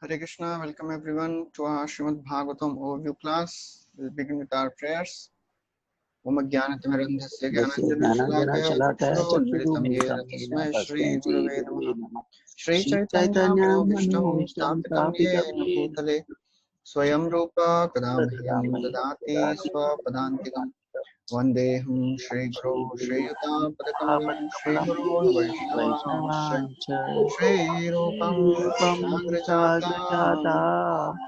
Hare Krishna, welcome everyone to our Srimad Bhagavatam overview class. We'll begin with our prayers. Om Jnanatamrandhasya दस्य Jnananjana ज्ञानाञ्जनशलाकया Chakshurmilitam Yena चक्षुरुन्मिलितं Tasmai तस्मै Shri Gurave श्रीगुरवे Namaha नमः Shri Chaitanya श्रीचैतन्यं Manobhishtam मनोभीष्टं Sthapitam स्थापितं Yena येन Bhutale Swayam Rupa Kadamahim तदामहि Dadati ददाति Swapadantikam Vandeham Shri Guru Shri Yuta Padakamalam Shri श्रीगुरुपदकमलं Guru Vaishnava वैष्णवाञ्च Shri Rupam रूपं साग्रजाता Sagrajata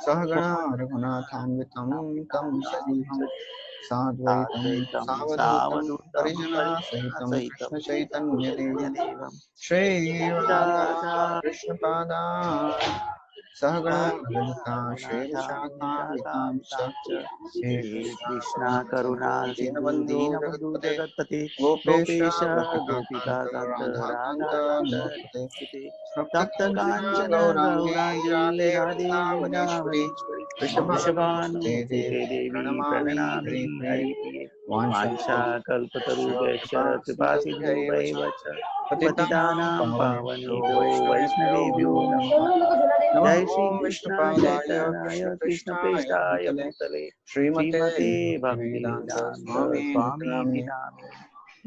Sahagana Raghunathanvitam Tam Sariham Sadvaitam साद्वैतं Savadutam सावधूतं Parijana Sahitam परिजनसहितं Krishna Chaitanya Devam चैतन्यदेवं Shri Radha Radha Krishna Pada Sahagana Lalita Shri Vishakha विशाखान्वितां Vitam Cha च Shri हे Krishna Krishna Karuna करुणा Sindhu Sindhu Dinabandhu दीनबन्धु Jagatpate जगत्पते Gopesha Gopesh Gopika गोपिका Kanta Kant Radha Kanta Radhakant Namaste नमोऽस्तुते Sapta तप्त Kanchana काञ्चन Gaurangi गौराङ्गी Radhe Radhe Vrindavaneshwari वृन्दावनेश्वरि Vrishabhanusuते वृषभानुसुते Devi देवी Pranamami प्रणनामि Haripriye हरिप्रिये Vanchakalpataruभ्यश्च वाञ्छाकल्पतरुभ्यश्च कृपा सिन्धुभ्य एव कृपासिन्धुभैव च च पतितानां पतितानां पावनेभ्यो पावनेभ्यो वैष्णवेभ्यो वैष्णवेभ्यो नमो नमः नमः नमः जय श्री ॐ कृष्ण विष्णुपादाय चैतन्याय कृष्ण कृष्णपृष्ठाय प्रेष्ठाय भूतले भूतले श्रीमते श्रीमते भक्ति भक्तिवेदान्त वेदांत स्वामिनिति स्वामी नामिने नामे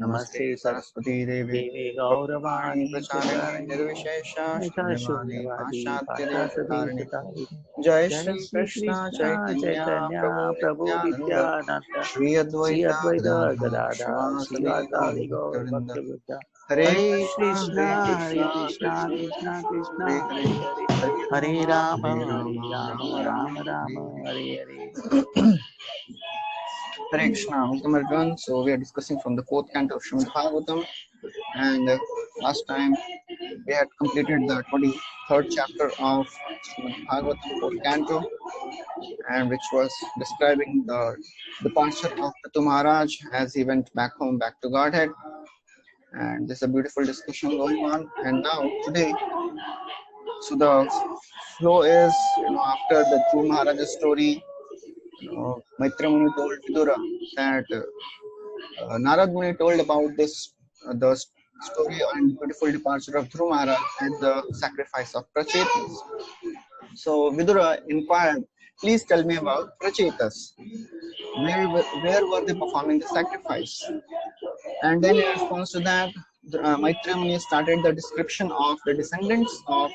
नमस्ते नमस्ते सरस्वती देवे देवे गौरवाणी गौरवाणी प्रचारिणे प्रचारिणे निर्विशेष शून्यवादी शून्यवादी पाश्चात्यदेशतारिणे पाश्चात्यदेशतारिणे जय जय श्री श्री कृष्ण कृष्ण चैतन्य चैतन्य प्रभु प्रभु नित्यानंद नित्यानंद श्री श्री अद्वैत अद्वैत गदाधर गदाधर शिवासदि गौर श्रीवासादि गौर भक्तवृंद भक्तवृंद Hare Hare Krishna Krishna Krishna Krishna Krishna Hare Hare Hare Hare Hare Hare Ram Ram Ram Ram Ram Ram Hare Hare Hare Hare Krishna, welcome everyone. So we are discussing from the fourth canto of Srimad Bhagavatam, and last time we had completed the 23rd chapter of Srimad Bhagavatam, fourth canto, and which was describing the departure of Prithu Maharaj as he went back home, back to Godhead. And there's a beautiful discussion going on. And now today, so the flow is, after the Dhruv Maharaj's story, Maitreya Muni told Vidura that Narad Muni told about this the story and beautiful departure of Dhruv Maharaj at the sacrifice of Prachetas. So Vidura inquired, please tell me about Prachetas. Where were they performing the sacrifice? And then in response to that, Maitreya Muni started the description of the descendants of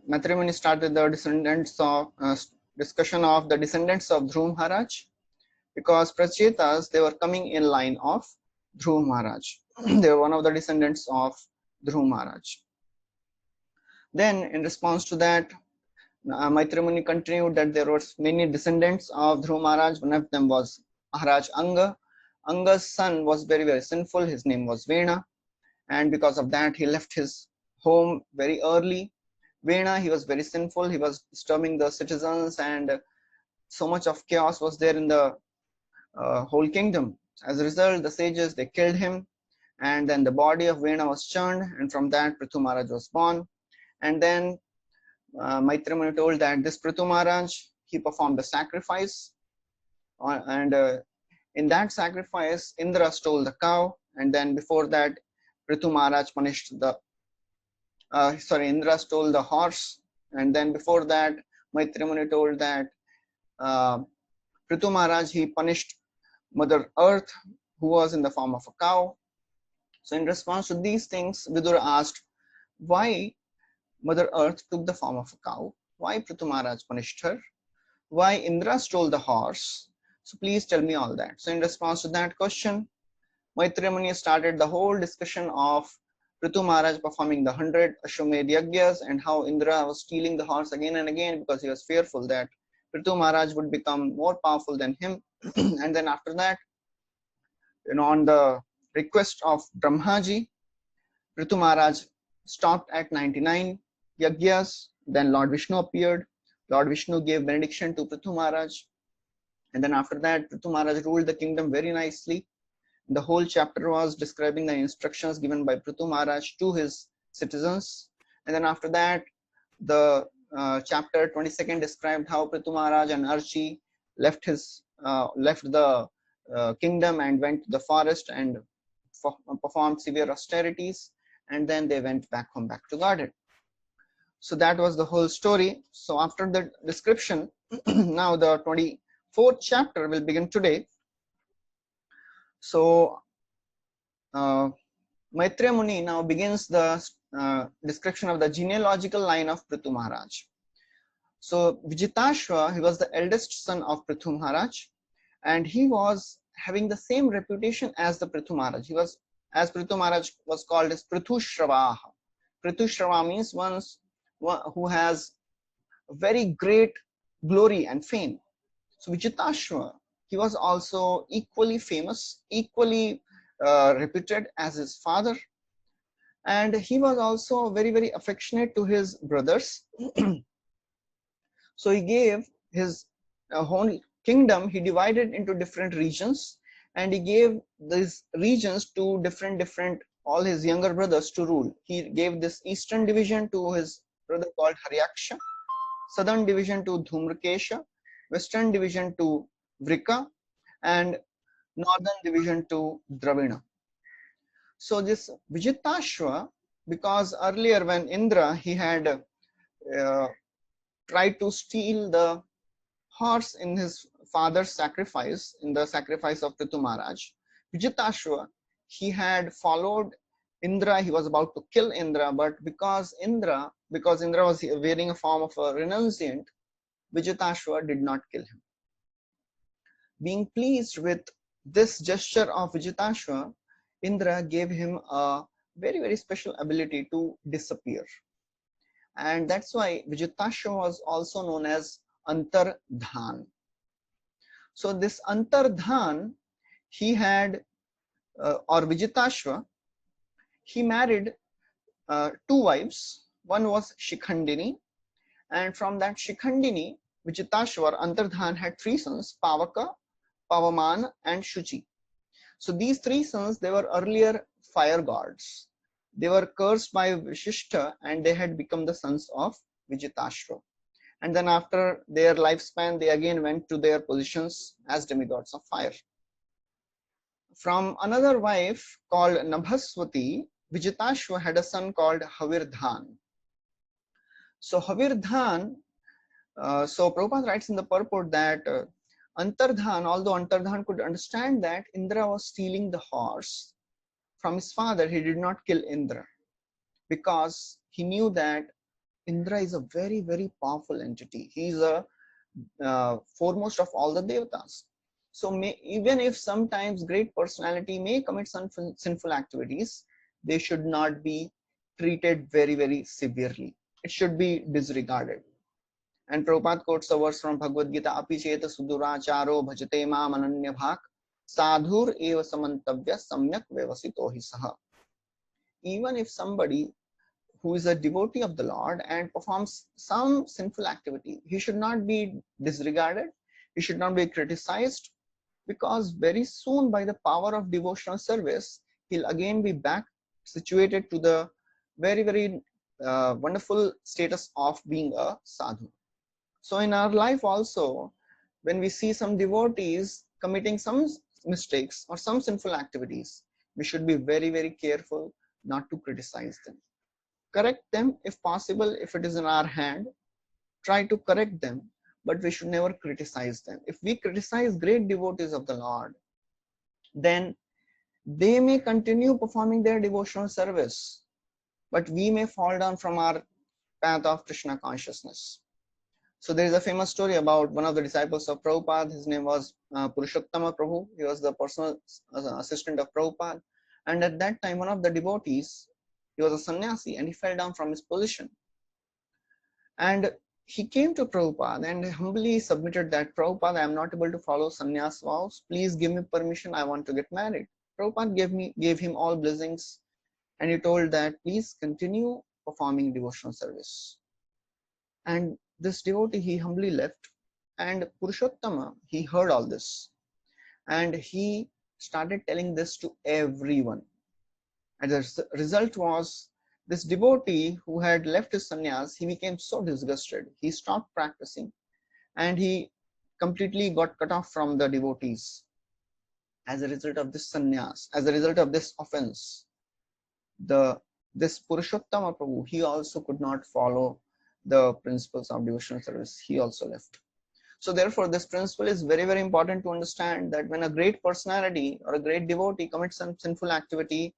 Maitreya Muni started the descendants of discussion of the descendants of Dhruv Maharaj, because Prachetas, they were coming in line of Dhruv Maharaj. They were one of the descendants of Dhruv Maharaj. Then in response to that, Maitreya Muni continued that there were many descendants of Dhruv Maharaj. One of them was Maharaj Anga. Anga's son was very, very sinful. His name was Vena. And because of that, he left his home very early. Vena, he was very sinful. He was disturbing the citizens, and so much of chaos was there in the whole kingdom. As a result, the sages, they killed him, and then the body of Vena was churned, and from that Prithu Maharaj was born. And then Maitreya Muni told that this Prithu Maharaj, he performed a sacrifice, and in that sacrifice, Indra stole the cow, and then before that, Prithu Maharaj punished the Indra stole the horse, and then before that, Maitreya Muni told that uh, Prithu Maharaj, he punished Mother Earth, who was in the form of a cow. So in response to these things, Vidura asked, why Mother Earth took the form of a cow? Why Prithu Maharaj punished her? Why Indra stole the horse? So please tell me all that. So in response to that question, Maitreya Muni started the whole discussion of Prithu Maharaj performing the 100 Ashwamedh Yagyas and how Indra was stealing the horse again and again because he was fearful that Prithu Maharaj would become more powerful than him. And then after that, on the request of Brahmaji, Prithu Maharaj stopped at 99 yagyas. Then Lord Vishnu appeared. Lord Vishnu gave benediction to Prithu Maharaj. And then after that, Prithu Maharaj ruled the kingdom very nicely. The whole chapter was describing the instructions given by Prithu Maharaj to his citizens. And then after that, the chapter 22nd described how Prithu Maharaj and Archi left the kingdom and went to the forest and performed severe austerities. and then they went back home, back to Godhead. So that was the whole story. So after the description, now the 24th chapter will begin today. So Maitreya Muni now begins the description of the genealogical line of Prithu Maharaj. So Vijitashva, he was the eldest son of Prithu Maharaj, and he was having the same reputation as the Prithu Maharaj. He was, as Prithu Maharaj was called as Prithu Shravah. Prithu Shrava means one who has very great glory and fame. So Vijitashva, he was also equally famous, equally reputed as his father, and he was also very, very affectionate to his brothers. So he gave his whole kingdom, he divided into different regions, and he gave these regions to different all his younger brothers to rule. He gave this eastern division to his brother called Haryaksha, southern division to Dhumrakesha, western division to Vrika, and northern division to Dravina. So this Vijitashva, because earlier when Indra, he had tried to steal the horse in his father's sacrifice, in the sacrifice of Prithu Maharaj, Vijitashva, he had followed Indra. He was about to kill Indra, but because Indra was wearing a form of a renunciant, Vijitashva did not kill him. Being pleased with this gesture of Vijitashva, Indra gave him a very, very special ability to disappear. And that's why Vijitashva was also known as Antardhan. So this Antardhan, he had, or Vijitashva, he married two wives. One was Shikhandini, and from that Shikhandini, Vijitashva or Antardhan had three sons, Pavaka, Pavaman, and Shuchi. So these three sons, they were earlier fire gods. They were cursed by Vishishta, and they had become the sons of Vijitashva. And then after their lifespan, they again went to their positions as demigods of fire. From another wife called Nabhaswati, Vijitashva had a son called Havirdhan. So Havirdhan, so Prabhupada writes in the purport that Antardhan, although Antardhan could understand that Indra was stealing the horse from his father, he did not kill Indra because he knew that Indra is a very, very powerful entity. He is a foremost of all the devatas. So even if sometimes great personality may commit some sinful activities, they should not be treated very, very severely. It should be disregarded. And Prabhupada quotes a verse from Bhagavad Gita, Api cheta suduracharo bhajate mam ananya bhak sadhur eva samantavya samyak vyavasito hi saha. Even if somebody who is a devotee of the Lord and performs some sinful activity, he should not be disregarded, he should not be criticized, because very soon by the power of devotional service, he'll again be back situated to the very, very wonderful status of being a sadhu. So in our life also, when we see some devotees committing some mistakes or some sinful activities, we should be very, very careful not to criticize them. Correct them if possible, if it is in our hand, try to correct them, but we should never criticize them. If we criticize great devotees of the Lord, then they may continue performing their devotional service, but we may fall down from our path of Krishna consciousness. So there is a famous story about one of the disciples of Prabhupada. His name was Purushottama Prabhu. He was the personal assistant of Prabhupada. And at that time, one of the devotees, he was a sannyasi, and he fell down from his position. And he came to Prabhupada and humbly submitted that, Prabhupada, I am not able to follow sannyas vows. Please give me permission. I want to get married. Prabhupada gave him all blessings, and he told that, please continue performing devotional service. And this devotee, he humbly left, and Purushottama, he heard all this, and he started telling this to everyone. And the result was, this devotee who had left his sannyas, he became so disgusted. He stopped practicing, and he completely got cut off from the devotees as a result of this sannyas, as a result of this offense. The this Purushottama Prabhu, he also could not follow the principles of devotional service. He also left. So therefore, this principle is very, very important to understand, that when a great personality or a great devotee commits some sinful activity,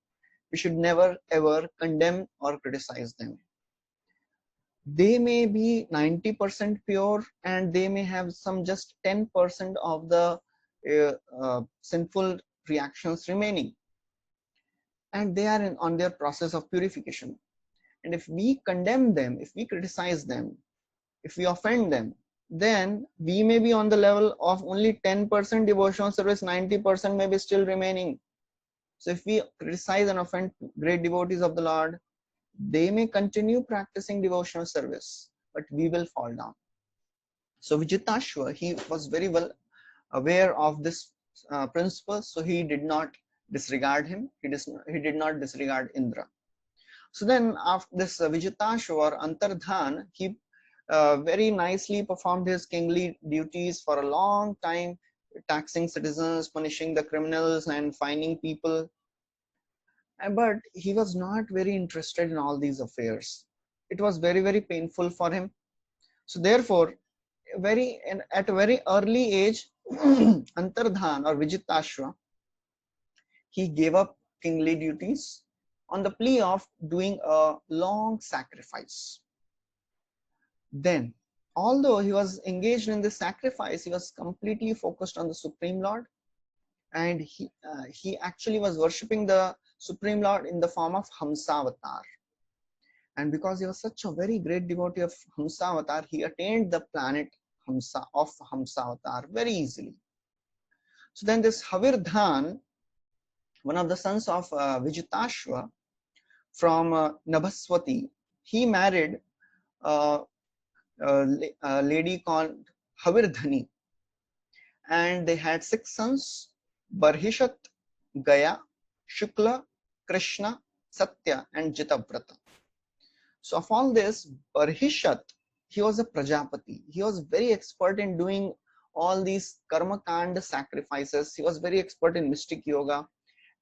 we should never ever condemn or criticize them. They may be 90% pure and they may have some just 10% of the sinful reactions remaining, and they are on their process of purification. And if we condemn them, if we criticize them, if we offend them, then we may be on the level of only 10% devotional service, 90% may be still remaining. So if we criticize and offend great devotees of the Lord, they may continue practicing devotional service, but we will fall down. So Vijitashva, he was very well aware of this principle, so he did not disregard him. He did not disregard Indra. So then after this Vijitashva or Antardhan, he very nicely performed his kingly duties for a long time, taxing citizens, punishing the criminals and fining people. But he was not very interested in all these affairs. It was very, very painful for him. So therefore, at a very early age, Antardhan or Vijitashva, he gave up kingly duties on the plea of doing a long sacrifice. Then, although he was engaged in this sacrifice, he was completely focused on the Supreme Lord, and he actually was worshipping the Supreme Lord in the form of Hamsavatar. And because he was such a very great devotee of Hamsavatar, he attained the planet Hamsa of Hamsavatar very easily. So then this Havirdhan, one of the sons of Vijitashva from Nabhaswati, he married a lady called Havirdhani, and they had 6 sons: Barhishat, Gaya, Shukla, Krishna, Satya, and Jitavrata. So of all this, Barhishat, he was a Prajapati. He was very expert in doing all these karma kand sacrifices. He was very expert in mystic yoga,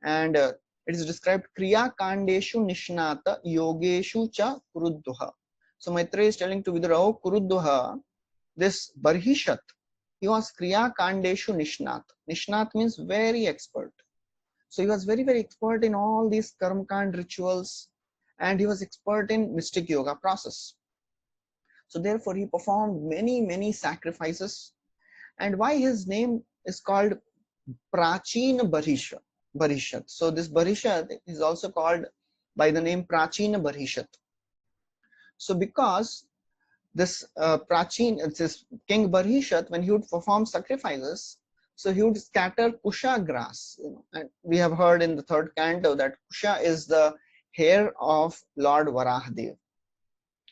and it is described Kriya Kandeshu Nishnata Yogeshu Cha Kurudduha. So Maitreya is telling to Vidura, Kurudduha, this Barhishat, he was Kriya Kandeshu Nishnat. Nishnat means very expert. So he was very, very expert in all these karma kand rituals, and he was expert in mystic yoga process. So therefore he performed many, many sacrifices. And why his name is called Prachina Barhishat. So this Barhishat is also called by the name Prachina Barhishat. So because this this King Barhishat, when he would perform sacrifices, so he would scatter kusha grass. And we have heard in the 3rd canto that kusha is the hair of Lord Varahadev.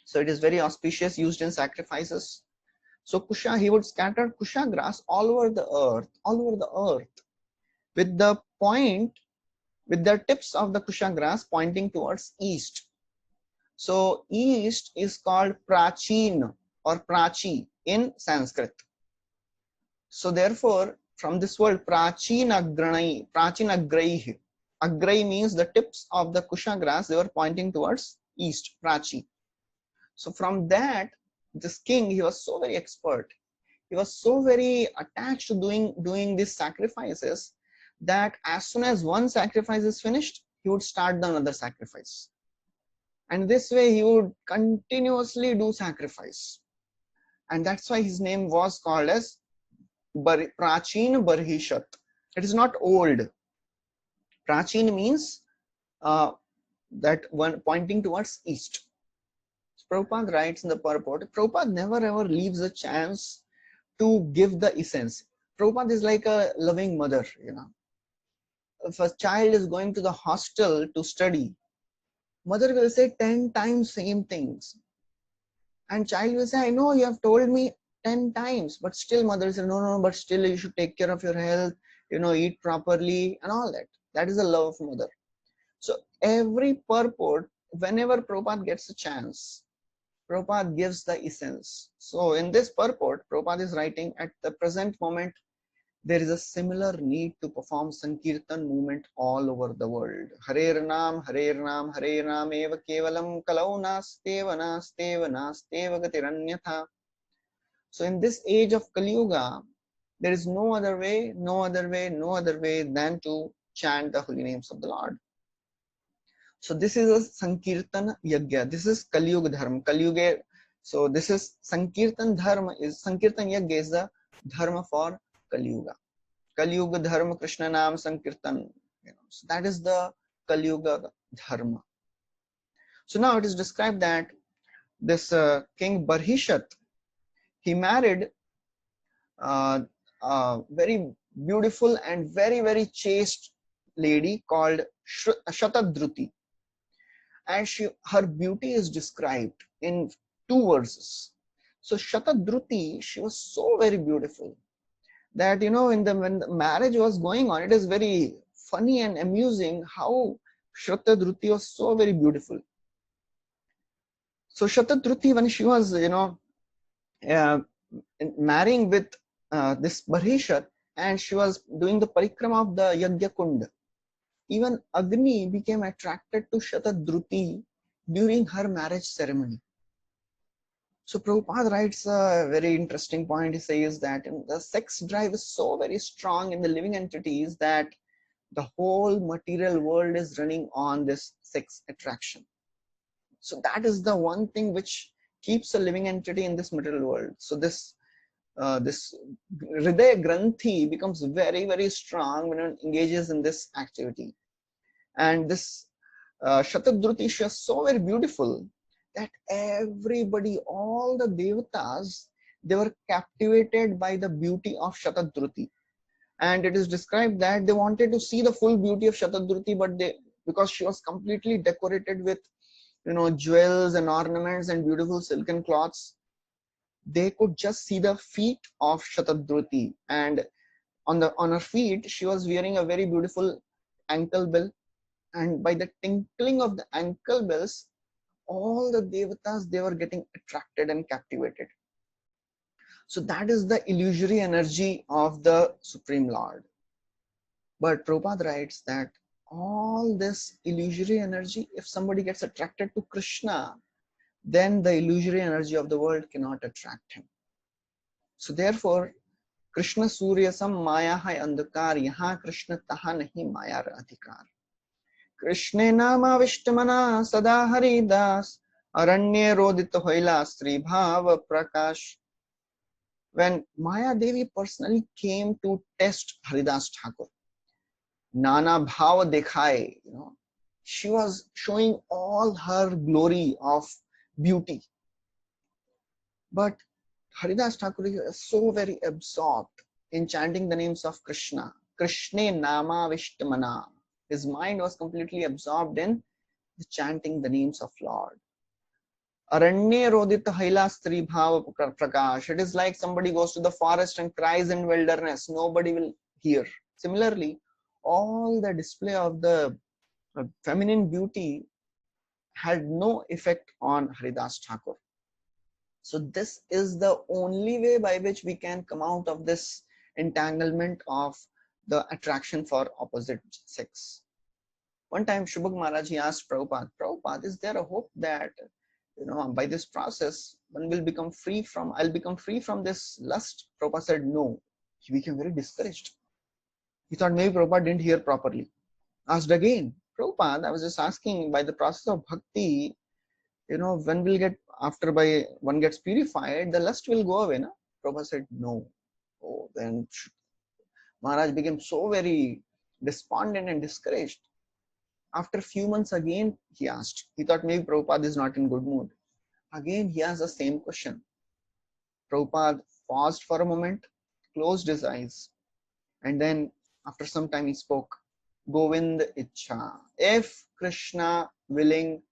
So it is very auspicious, used in sacrifices. So kusha, he would scatter kusha grass all over the earth, with the tips of the kusha grass pointing towards east. So east is called Prachin or Prachi in Sanskrit. So therefore, from this word Prachinagraihi, Agrai means the tips of the kusha grass, they were pointing towards east, Prachi. So from that, this king, he was so very expert. He was so very attached to doing these sacrifices that as soon as one sacrifice is finished, he would start another sacrifice. And this way he would continuously do sacrifice. And that's why his name was called as Prachin Barhishat. It is not old. Prachin means that one pointing towards east. So Prabhupada writes in the purport, Prabhupada never ever leaves a chance to give the essence. Prabhupada is like a loving mother, If a child is going to the hostel to study, mother will say 10 times same things. And child will say, I know you have told me 10 times, but still mother says, no, but still you should take care of your health, eat properly and all that. That is the love of mother. So every purport, whenever Prabhupada gets a chance, Prabhupada gives the essence. So in this purport, Prabhupada is writing, at the present moment, there is a similar need to perform Sankirtan movement all over the world. Harer Nam, Hare Nam eva kevalam kalau nasteva nasteva nasteva gatiranyatha. So in this age of Kali Yuga, there is no other way than to chant the holy names of the Lord. So this is a Sankirtan Yagya. This is Kali Yuga Dharma. Kali Yuga. So this is Sankirtan Dharma. Sankirtan Yagya is the Dharma for Kali Yuga. Kali Yuga Dharma Krishna Nam Sankirtan. So that is the Kali Yuga Dharma. So now it is described that this King Barhishat, he married a very beautiful and very chaste lady called Shatadruti, and her beauty is described in 2 verses. So Shatadruti, she was so very beautiful that when the marriage was going on, it is very funny and amusing how Shatadruti was so very beautiful. So Shatadruti, when she was marrying with this Barhishat, and she was doing the parikrama of the Yagya Kund, even Agni became attracted to Shatadruti during her marriage ceremony. So Prabhupada writes a very interesting point. He says that the sex drive is so very strong in the living entities that the whole material world is running on this sex attraction. So that is the one thing which keeps a living entity in this material world. So this Hridaya Granthi becomes very strong when it engages in this activity. And this Shatadruti, she is so very beautiful that everybody, all the devatas, they were captivated by the beauty of Shatadruti. And it is described that they wanted to see the full beauty of Shatadruti, but because she was completely decorated with jewels and ornaments and beautiful silken cloths, they could just see the feet of Shatadruti, and on her feet she was wearing a very beautiful ankle bell, and by the tinkling of the ankle bells, all the devatas, they were getting attracted and captivated. So that is the illusory energy of the Supreme Lord. But Prabhupada writes that all this illusory energy, if somebody gets attracted to Krishna, then the illusory energy of the world cannot attract him. So therefore, Krishna Surya Sam Maya hai andhakar, yahan Krishna taha nahi maya ra adhikar. Krishne nama Vishtamana sada haridas, aranye rodita hoila Sri Bhava Prakash. When Maya Devi personally came to test Haridas Thakur, Nana Bhava Dekhai, she was showing all her glory of beauty. But Haridas Thakur is so very absorbed in chanting the names of Krishna. Krishne Nama Vishtamana. His mind was completely absorbed in chanting the names of Lord. Aranye Rodita Haila Stri Bhava Prakash. It is like somebody goes to the forest and cries in wilderness. Nobody will hear. Similarly, all the display of the feminine beauty had no effect on Haridas Thakur. So this is the only way by which we can come out of this entanglement of the attraction for opposite sex. One time Shubhag Maharaj, he asked Prabhupada, is there a hope that by this process one will become free from, I'll become free from this lust? Prabhupada said no. He became very discouraged. He thought maybe Prabhupada didn't hear properly. Asked again, Prabhupada, I was just asking, by the process of bhakti, when will get, after by one gets purified, the lust will go away, na? Prabhupada said no. Oh, then Maharaj became so very despondent and discouraged. After a few months again, he asked. He thought maybe Prabhupada is not in good mood. Again, he asked the same question. Prabhupada paused for a moment, closed his eyes, and then after some time he spoke. Govind Ichha. If Krishna willing,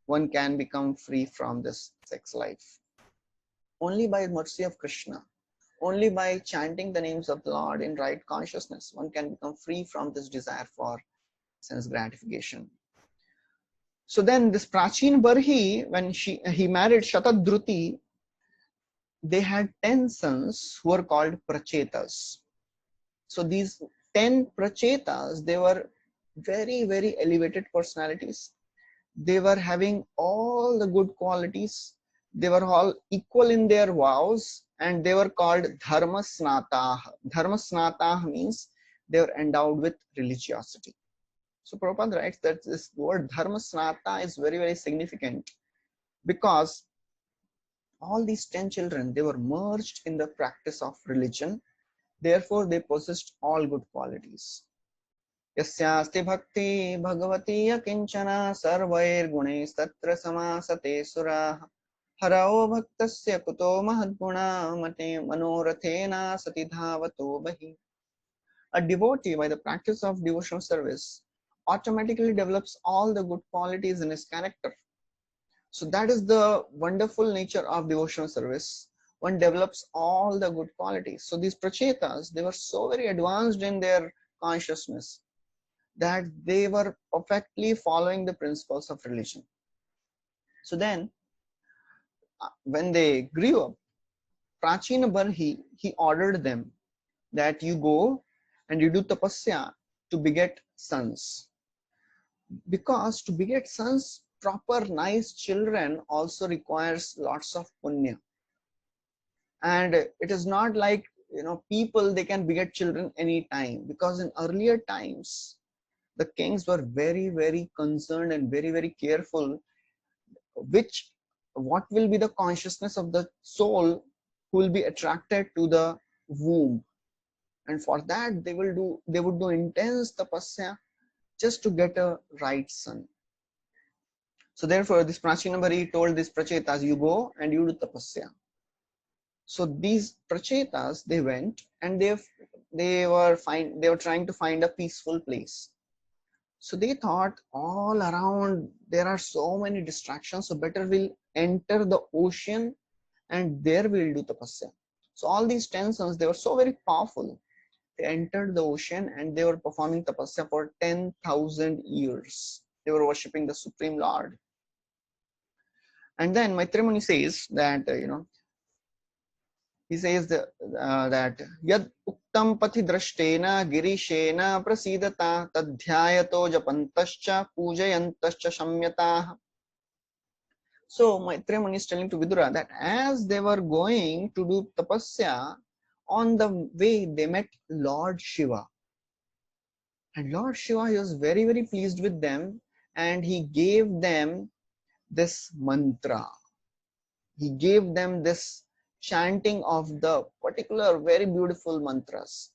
one can become free from this sex life. Only by mercy of Krishna, only by chanting the names of the Lord in right consciousness, one can become free from this desire for sense gratification. So then this Prachin Barhi, when he married Shatadruti, they had 10 sons who were called Prachetas. So these 10 prachetas, they were very, very elevated personalities. They were having all the good qualities. They were all equal in their vows, and they were called dharma snatah. Dharma snatah means they were endowed with religiosity. So Prabhupada writes that this word dharma snata is very, very significant, because all these 10 children, they were merged in the practice of religion. Therefore, they possessed all good qualities. यस्यास्ति भक्ति भगवती यकिंचन सर्वैर्गुणैस्तत्र समासते सुराः हरौ भक्तस्य कुतो महद्गुणा मते मनोरथेन सति धावतो बहि. A devotee, by the practice of devotional service, automatically develops all the good qualities in his character. So that is the wonderful nature of devotional service. One develops all the good qualities. So these prachetas, they were so very advanced in their consciousness that they were perfectly following the principles of religion. So then, when they grew up, Prachina Barhi, he ordered them that you go and you do tapasya to beget sons. Because to beget sons, proper nice children also requires lots of punya. And it is not like, people, they can beget children anytime, because in earlier times, the kings were very, very concerned and very, very careful what will be the consciousness of the soul who will be attracted to the womb. And for that, they would do intense tapasya just to get a right son. So therefore, this Prachinabari told these prachetas, you go and you do tapasya. So these prachetas, they went and they were trying to find a peaceful place. So they thought, all around there are so many distractions, so better we'll enter the ocean and there we'll do tapasya. So all these 10 sons, they were so very powerful. They entered the ocean and they were performing tapasya for 10,000 years. They were worshipping the Supreme Lord. And then Maitreya Muni says that, he says that yad uktam pathi drashtena girishena prasidata tadhyayato japantascha pujayantascha shamyatah. So Maitreya Muni is telling to Vidura that as they were going to do tapasya, on the way they met Lord Shiva. And Lord Shiva, he was very, very pleased with them, and he gave them this mantra. He gave them this chanting of the particular very beautiful mantras.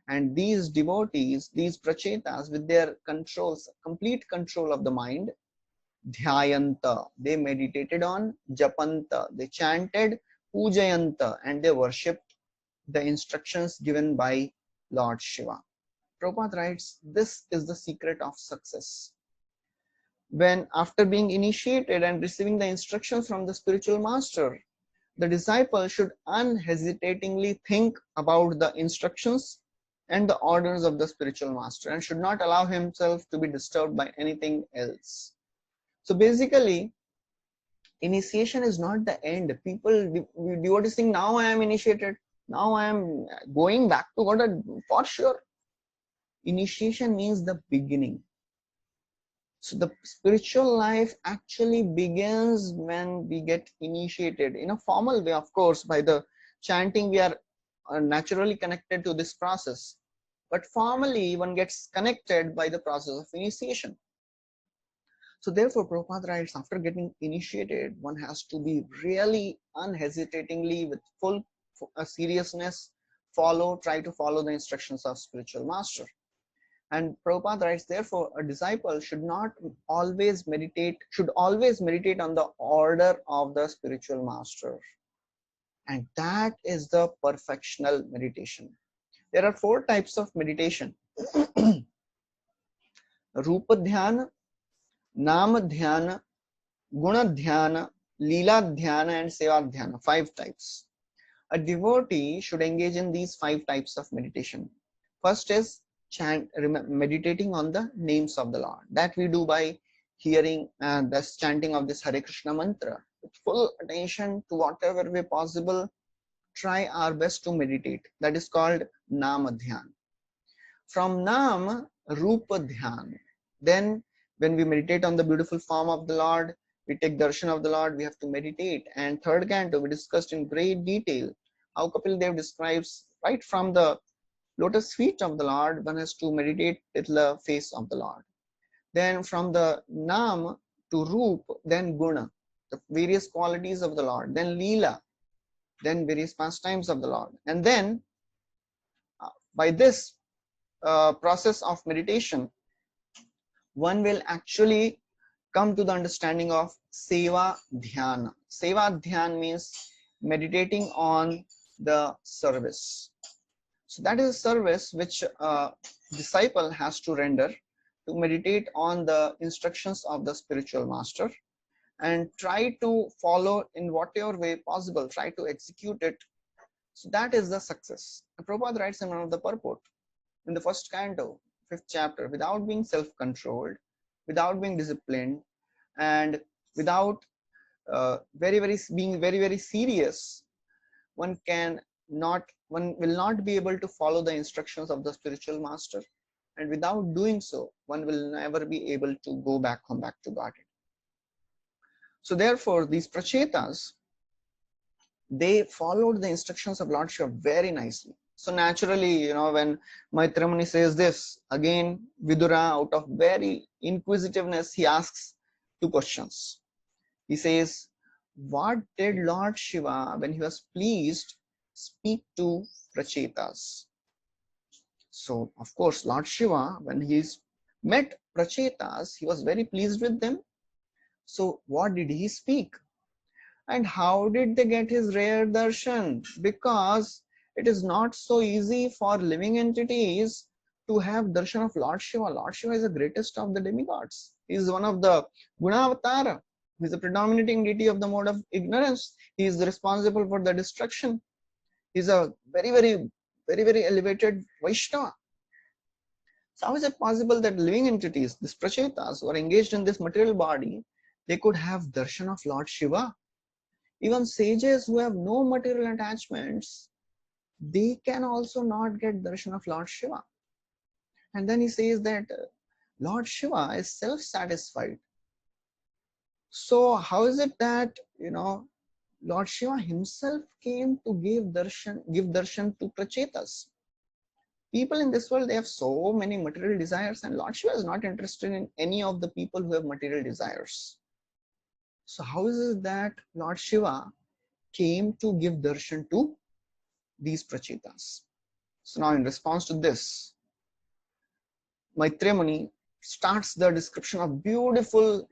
And these devotees, these prachetas, with their complete control of the mind, dhyayanta, they meditated on, japanta, they chanted, pujayanta, and they worshipped the instructions given by Lord Shiva. Prabhupada writes, this is the secret of success. When after being initiated and receiving the instructions from the spiritual master, the disciple should unhesitatingly think about the instructions and the orders of the spiritual master and should not allow himself to be disturbed by anything else. So basically, initiation is not the end. Devotees think, now I am initiated, now I am going back to God for sure. Initiation means the beginning. So the spiritual life actually begins when we get initiated in a formal way. Of course, by the chanting, we are naturally connected to this process. But formally, one gets connected by the process of initiation. So therefore, Prabhupada writes, after getting initiated, one has to be really unhesitatingly, with full seriousness, try to follow the instructions of spiritual master. And Prabhupada writes, therefore, a disciple should always meditate on the order of the spiritual master. And that is the perfectional meditation. There are 4 types of meditation. Rupa dhyana, nama dhyana, guna dhyana, lila dhyana, and seva dhyana. 5 types. A devotee should engage in these 5 types of meditation. First is meditating on the names of the Lord. That we do by hearing the chanting of this Hare Krishna mantra. With full attention, to whatever way possible, try our best to meditate. That is called Nama Dhyan. From Nam, Rupa Dhyan. Then when we meditate on the beautiful form of the Lord, we take darshan of the Lord, we have to meditate. And third canto, we discussed in great detail how Kapil Dev describes right from the lotus feet of the Lord, one has to meditate with the face of the Lord. Then from the Nam to Roop, then Guna, the various qualities of the Lord, then Leela, then various pastimes of the Lord. And then by this process of meditation, one will actually come to the understanding of Seva Dhyana. Seva Dhyan means meditating on the service. So that is a service which a disciple has to render, to meditate on the instructions of the spiritual master and try to follow in whatever way possible, try to execute it. So that is the success. And Prabhupada writes in one of the purport in the first canto, 5th chapter, without being self-controlled, without being disciplined, and without being very serious, one will not be able to follow the instructions of the spiritual master, and without doing so, one will never be able to go back to Godhead. So therefore, these prachetas, they followed the instructions of Lord Shiva very nicely. So naturally, when Maitreya Muni says this, again, Vidura, out of very inquisitiveness, he asks two questions. He says, what did Lord Shiva, when he was pleased, speak to prachetas? So, of course, Lord Shiva, when he met prachetas, he was very pleased with them. So, what did he speak? And how did they get his rare darshan? Because it is not so easy for living entities to have darshan of Lord Shiva. Lord Shiva is the greatest of the demigods. He is one of the Gunavatara. He is the predominating deity of the mode of ignorance. He is responsible for the destruction. He is a very elevated Vaishnava. So how is it possible that living entities, these prachetas who are engaged in this material body, they could have darshan of Lord Shiva? Even sages who have no material attachments, they can also not get darshan of Lord Shiva. And then he says that Lord Shiva is self-satisfied. So how is it that, Lord Shiva himself came to give darshan to prachetas? People in this world, they have so many material desires, and Lord Shiva is not interested in any of the people who have material desires. So how is it that Lord Shiva came to give darshan to these prachetas? So now in response to this, Maitreya Muni starts the description of beautiful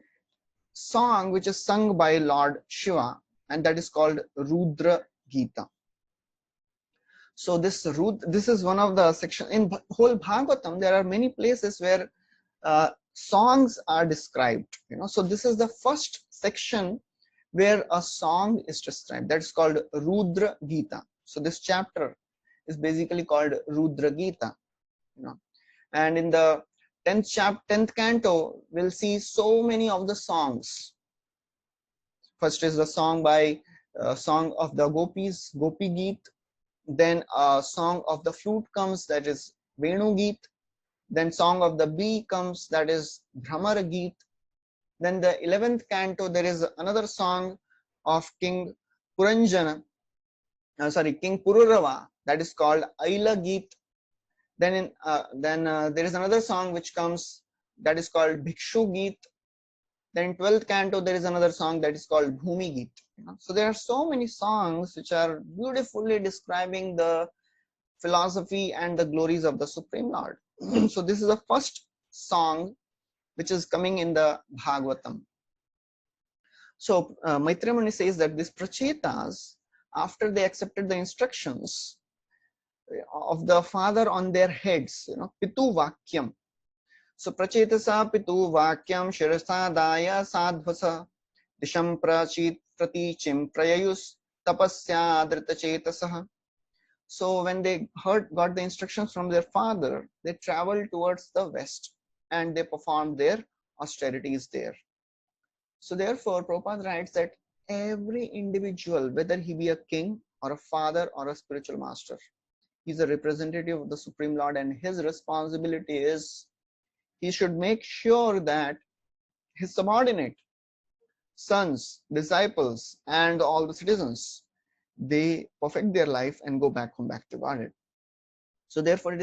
song which is sung by Lord Shiva, and that is called Rudra Gita. So this is one of the sections in whole Bhagavatam. There are many places where songs are described. So this is the first section where a song is described. That's called Rudra Gita. So this chapter is basically called Rudra Gita. And in the 10th canto, we'll see so many of the songs. First is the song of the gopis, Gopi Geet. Then a song of the flute comes, that is Venu Geet. Then song of the bee comes, that is Bhramar Geet. Then the 11th canto, there is another song of King King Pururava, that is called Aila Geet. Then there is another song which comes, that is called Bhikshu Geet. Then 12th canto, there is another song that is called Bhumi Geet. So there are so many songs which are beautifully describing the philosophy and the glories of the Supreme Lord. So this is the first song which is coming in the Bhagavatam. So Maitreya Muni says that these prachetas, after they accepted the instructions of the father on their heads, Pitu Vakyam. So prachetasa Pitu Vakyam Shirasadaya Sadvasa Disham Pratichim Prayayus Tapasya Adrita. So when they got the instructions from their father, they traveled towards the west and they performed their austerities there. So therefore, Prabhupada writes that every individual, whether he be a king or a father or a spiritual master, He's a representative of the Supreme Lord, and his responsibility is he should make sure that his subordinate, sons, disciples, and all the citizens, they perfect their life and go back home, back to Godhead. So therefore, it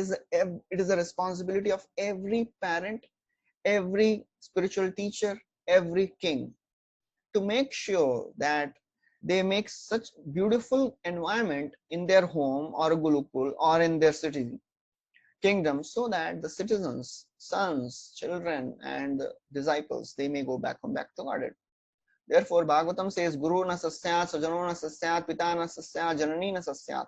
is a responsibility of every parent, every spiritual teacher, every king to make sure that they make such beautiful environment in their home or gulukul or in their city kingdom, so that the citizens, sons, children, and disciples, they may go back home, back to Godhead. Therefore, Bhagavatam says, Guru na sasyat, sajano na sasyat, pita na sasyat, janani na sasyat.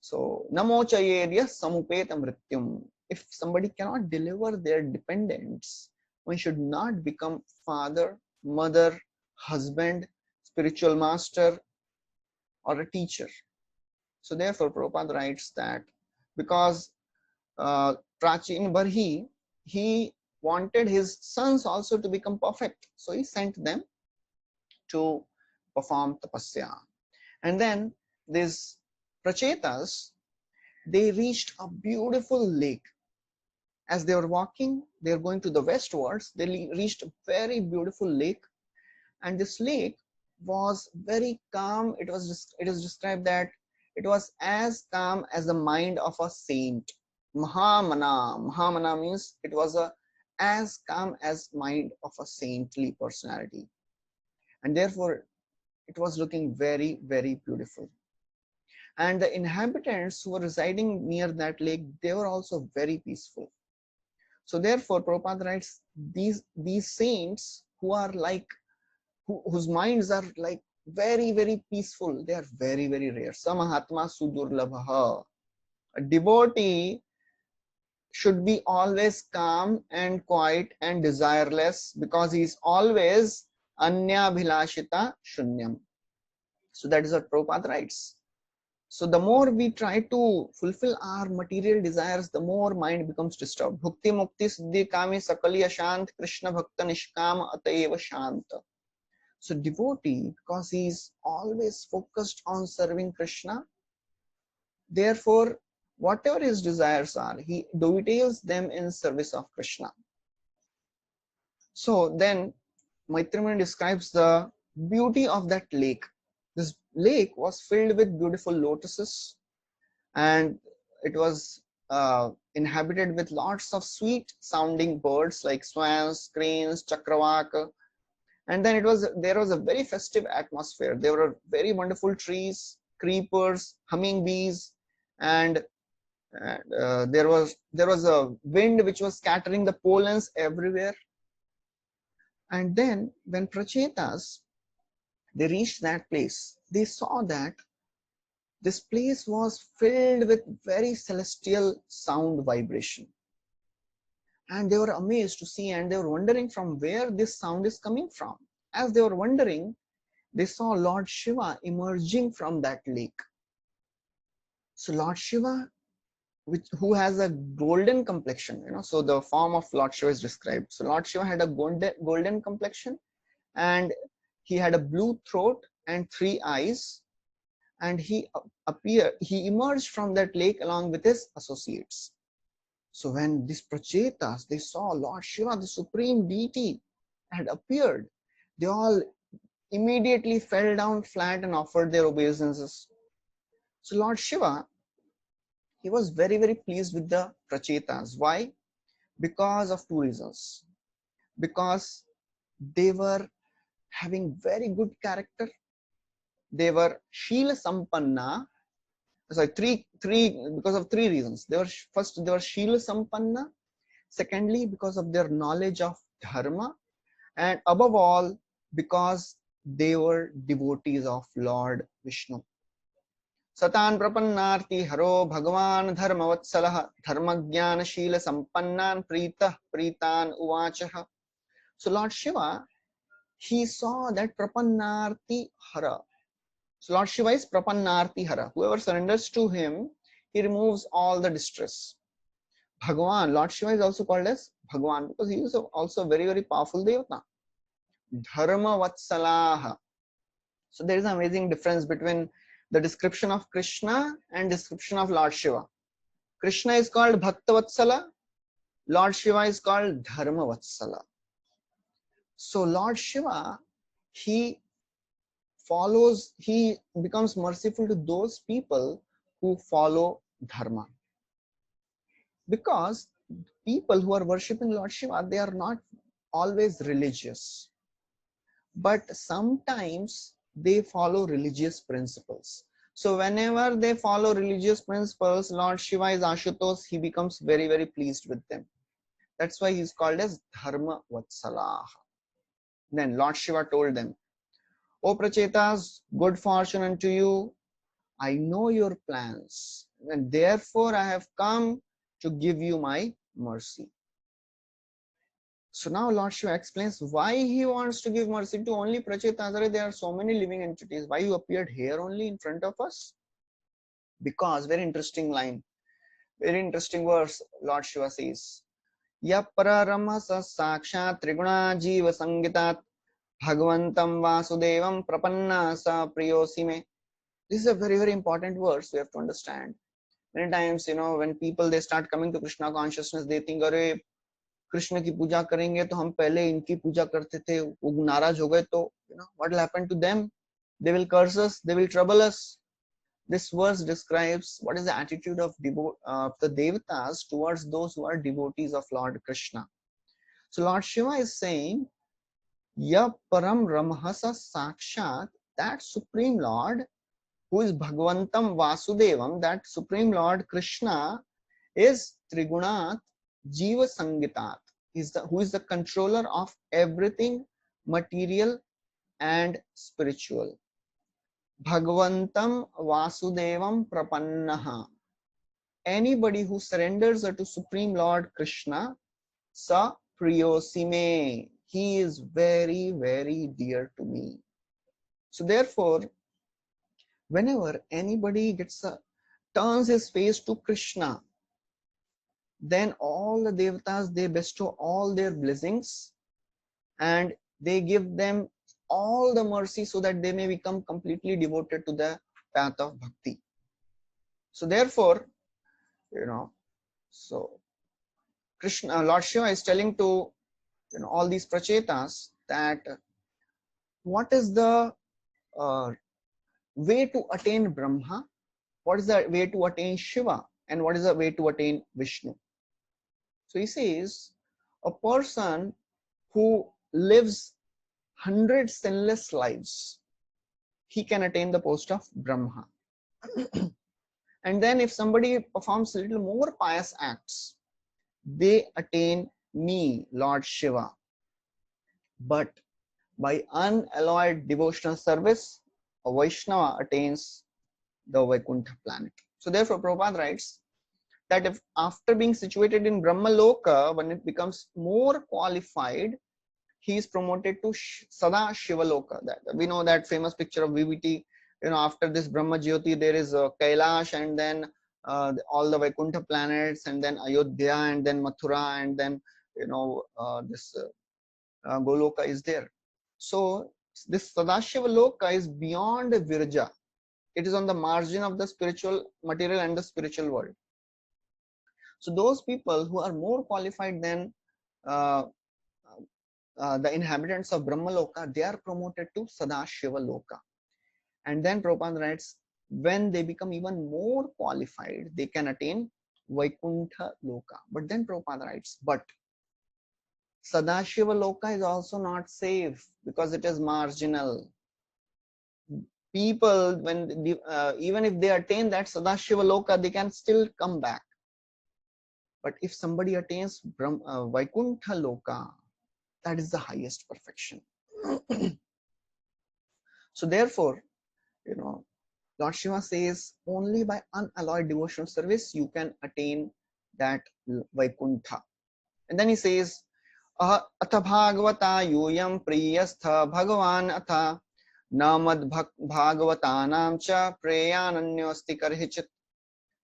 So, namo chayedya samupeta mrityum. If somebody cannot deliver their dependents, one should not become father, mother, husband, spiritual master, or a teacher. So therefore, Prabhupada writes that because Prachin Barhi, he wanted his sons also to become perfect. So he sent them to perform tapasya. And then these Prachetas, they reached a beautiful lake. As they were walking, they were going to the westwards, they reached a very beautiful lake. And this lake was very calm. It is described that it was as calm as the mind of a saint. Mahamana means it was as calm as mind of a saintly personality. And therefore, it was looking very, very beautiful. And the inhabitants who were residing near that lake, they were also very peaceful. So therefore, Prabhupada writes, these saints who are like, whose minds are like very, very peaceful, they are very, very rare. Samahatma sudurlabha. A devotee should be always calm and quiet and desireless, because he is always anya bhilashita shunyam. So that is what Prabhupada writes. So the more we try to fulfill our material desires, the more mind becomes disturbed. Bhukti mukti siddhi kami sakali ashant, Krishna bhakta nishkam atayeva shanta. So devotee, because he is always focused on serving Krishna, therefore whatever his desires are, he details them in service of Krishna. So then Maitremani describes the beauty of that lake. This lake was filled with beautiful lotuses, and it was inhabited with lots of sweet sounding birds like swans, cranes, chakravak. And then there was a very festive atmosphere. There were very wonderful trees, creepers, humming bees, and there was a wind which was scattering the pollens everywhere. And then when Prachetas, they reached that place, they saw that this place was filled with very celestial sound vibration. And they were amazed to see, and they were wondering from where this sound is coming from. As they were wondering, they saw Lord Shiva emerging from that lake. So Lord Shiva, who has a golden complexion, so the form of Lord Shiva is described. So Lord Shiva had a golden complexion, and he had a blue throat and 3 eyes, and he emerged from that lake along with his associates. So when these Prachetas, they saw Lord Shiva, the supreme deity, had appeared, they all immediately fell down flat and offered their obeisances. So Lord Shiva, he was very, very pleased with the Prachetas. Why? Because of 2 reasons. Because they were having very good character. They were Shila Sampanna. Sorry, because of 3 reasons. First, they were Shila Sampanna. Secondly, because of their knowledge of Dharma. And above all, because they were devotees of Lord Vishnu. Satan prapannarti haro bhagavan dharmavatsalah dharmagyan shila sampannan pritan uvachaha. So Lord Shiva, he saw that prapannarti hara. So Lord Shiva is prapannarti hara. Whoever surrenders to him, he removes all the distress. Bhagavan, Lord Shiva is also called as Bhagavan because he is also very, very powerful devata. Dharma vatsalah. So there is an amazing difference between the description of Krishna and description of Lord Shiva. Krishna is called Bhaktavatsala, Lord Shiva is called Dharmavatsala. So Lord Shiva, he becomes merciful to those people who follow dharma. Because people who are worshipping Lord Shiva, they are not always religious, but sometimes they follow religious principles. So whenever they follow religious principles, Lord Shiva is Ashutosh, he becomes very, very pleased with them. That's why he's called as Dharma Vatsalah. Then Lord Shiva told them, O Prachetas, good fortune unto you. I know your plans, and therefore I have come to give you my mercy. So now Lord Shiva explains why he wants to give mercy to only Prachetas. There are so many living entities. Why you appeared here only in front of us? Because, very interesting line, very interesting verse, Lord Shiva says, Ya pararamasa sakshat triguna jiva sangitat bhagvantam vasudevam prapanna sa priyosime. This is a very, very important verse we have to understand. Many times, when people they start coming to Krishna consciousness, they think, अरे कृष्ण की पूजा करेंगे तो हम पहले इनकी पूजा करते थे, वो नाराज हो गए तो what will happen to them? They will curse us, they will trouble us. This verse describes what is the attitude of the devatas towards those who are devotees of Lord Krishna. So Lord Shiva is saying, Ya Param Ramhasa Sakshat, that Supreme Lord, who is Bhagwantam Vasudevam, that Supreme Lord Krishna is Trigunat Jiva Sangitat, who is the controller of everything material and spiritual. Bhagwantam Vasudevam Prapannaha. Anybody who surrenders to Supreme Lord Krishna, Sa Priyosime, he is very, very dear to me. So therefore, whenever anybody turns his face to Krishna, then all the devatas, they bestow all their blessings and they give them all the mercy so that they may become completely devoted to the path of bhakti. So therefore, so Krishna, Lord Shiva is telling to all these prachetas that what is the way to attain Brahma, what is the way to attain Shiva, and what is the way to attain Vishnu. So he says, a person who lives 100 sinless lives, he can attain the post of Brahma. And then if somebody performs a little more pious acts, they attain me, Lord Shiva. But by unalloyed devotional service, a Vaishnava attains the Vaikuntha planet. So therefore Prabhupada writes that if after being situated in Brahma Loka, when it becomes more qualified, he is promoted to Sada Shiva Loka. That we know that famous picture of VVT. After this Brahma Jyoti, there is Kailash, and then all the Vaikuntha planets, and then Ayodhya, and then Mathura, and then this Goloka is there. So this Sadashiva Loka is beyond Virja. It is on the margin of the spiritual material and the spiritual world. So those people who are more qualified than the inhabitants of Brahma Loka, they are promoted to Sadashiva Loka. And then Prabhupada writes, when they become even more qualified, they can attain Vaikuntha Loka. But then Prabhupada writes, but Sadashiva Loka is also not safe because it is marginal. People, even if they attain that Sadashiva Loka, they can still come back. But if somebody attains Vaikuntha Loka, that is the highest perfection. So therefore, Lord Shiva says only by unalloyed devotional service you can attain that Vaikuntha. And then he says, Atha Bhagavata Yuyam Priyastha Bhagavan Atha Namad Bhagavatanam Cha Preyananyasti Karhichit.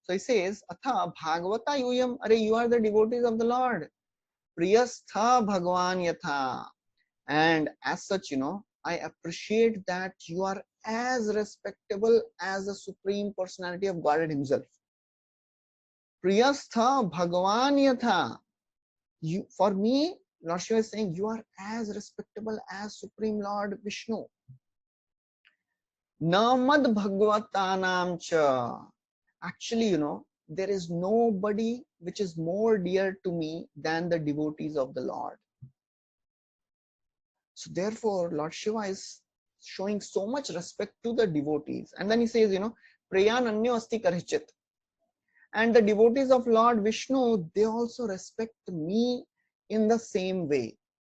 So he says, Atha Bhagavata Yuyam, you are the devotees of the Lord. Priyastha Bhagavan Yatha. And as such, I appreciate that you are as respectable as the Supreme Personality of Godhead Himself. Priyastha Bhagavan Yatha. For me, Lord Shiva is saying, you are as respectable as Supreme Lord Vishnu. Namad Bhagavatanam cha. Actually, there is nobody which is more dear to me than the devotees of the Lord. So therefore, Lord Shiva is showing so much respect to the devotees. And then he says, Prayananyo asti karichit. And the devotees of Lord Vishnu, they also respect me in the same way.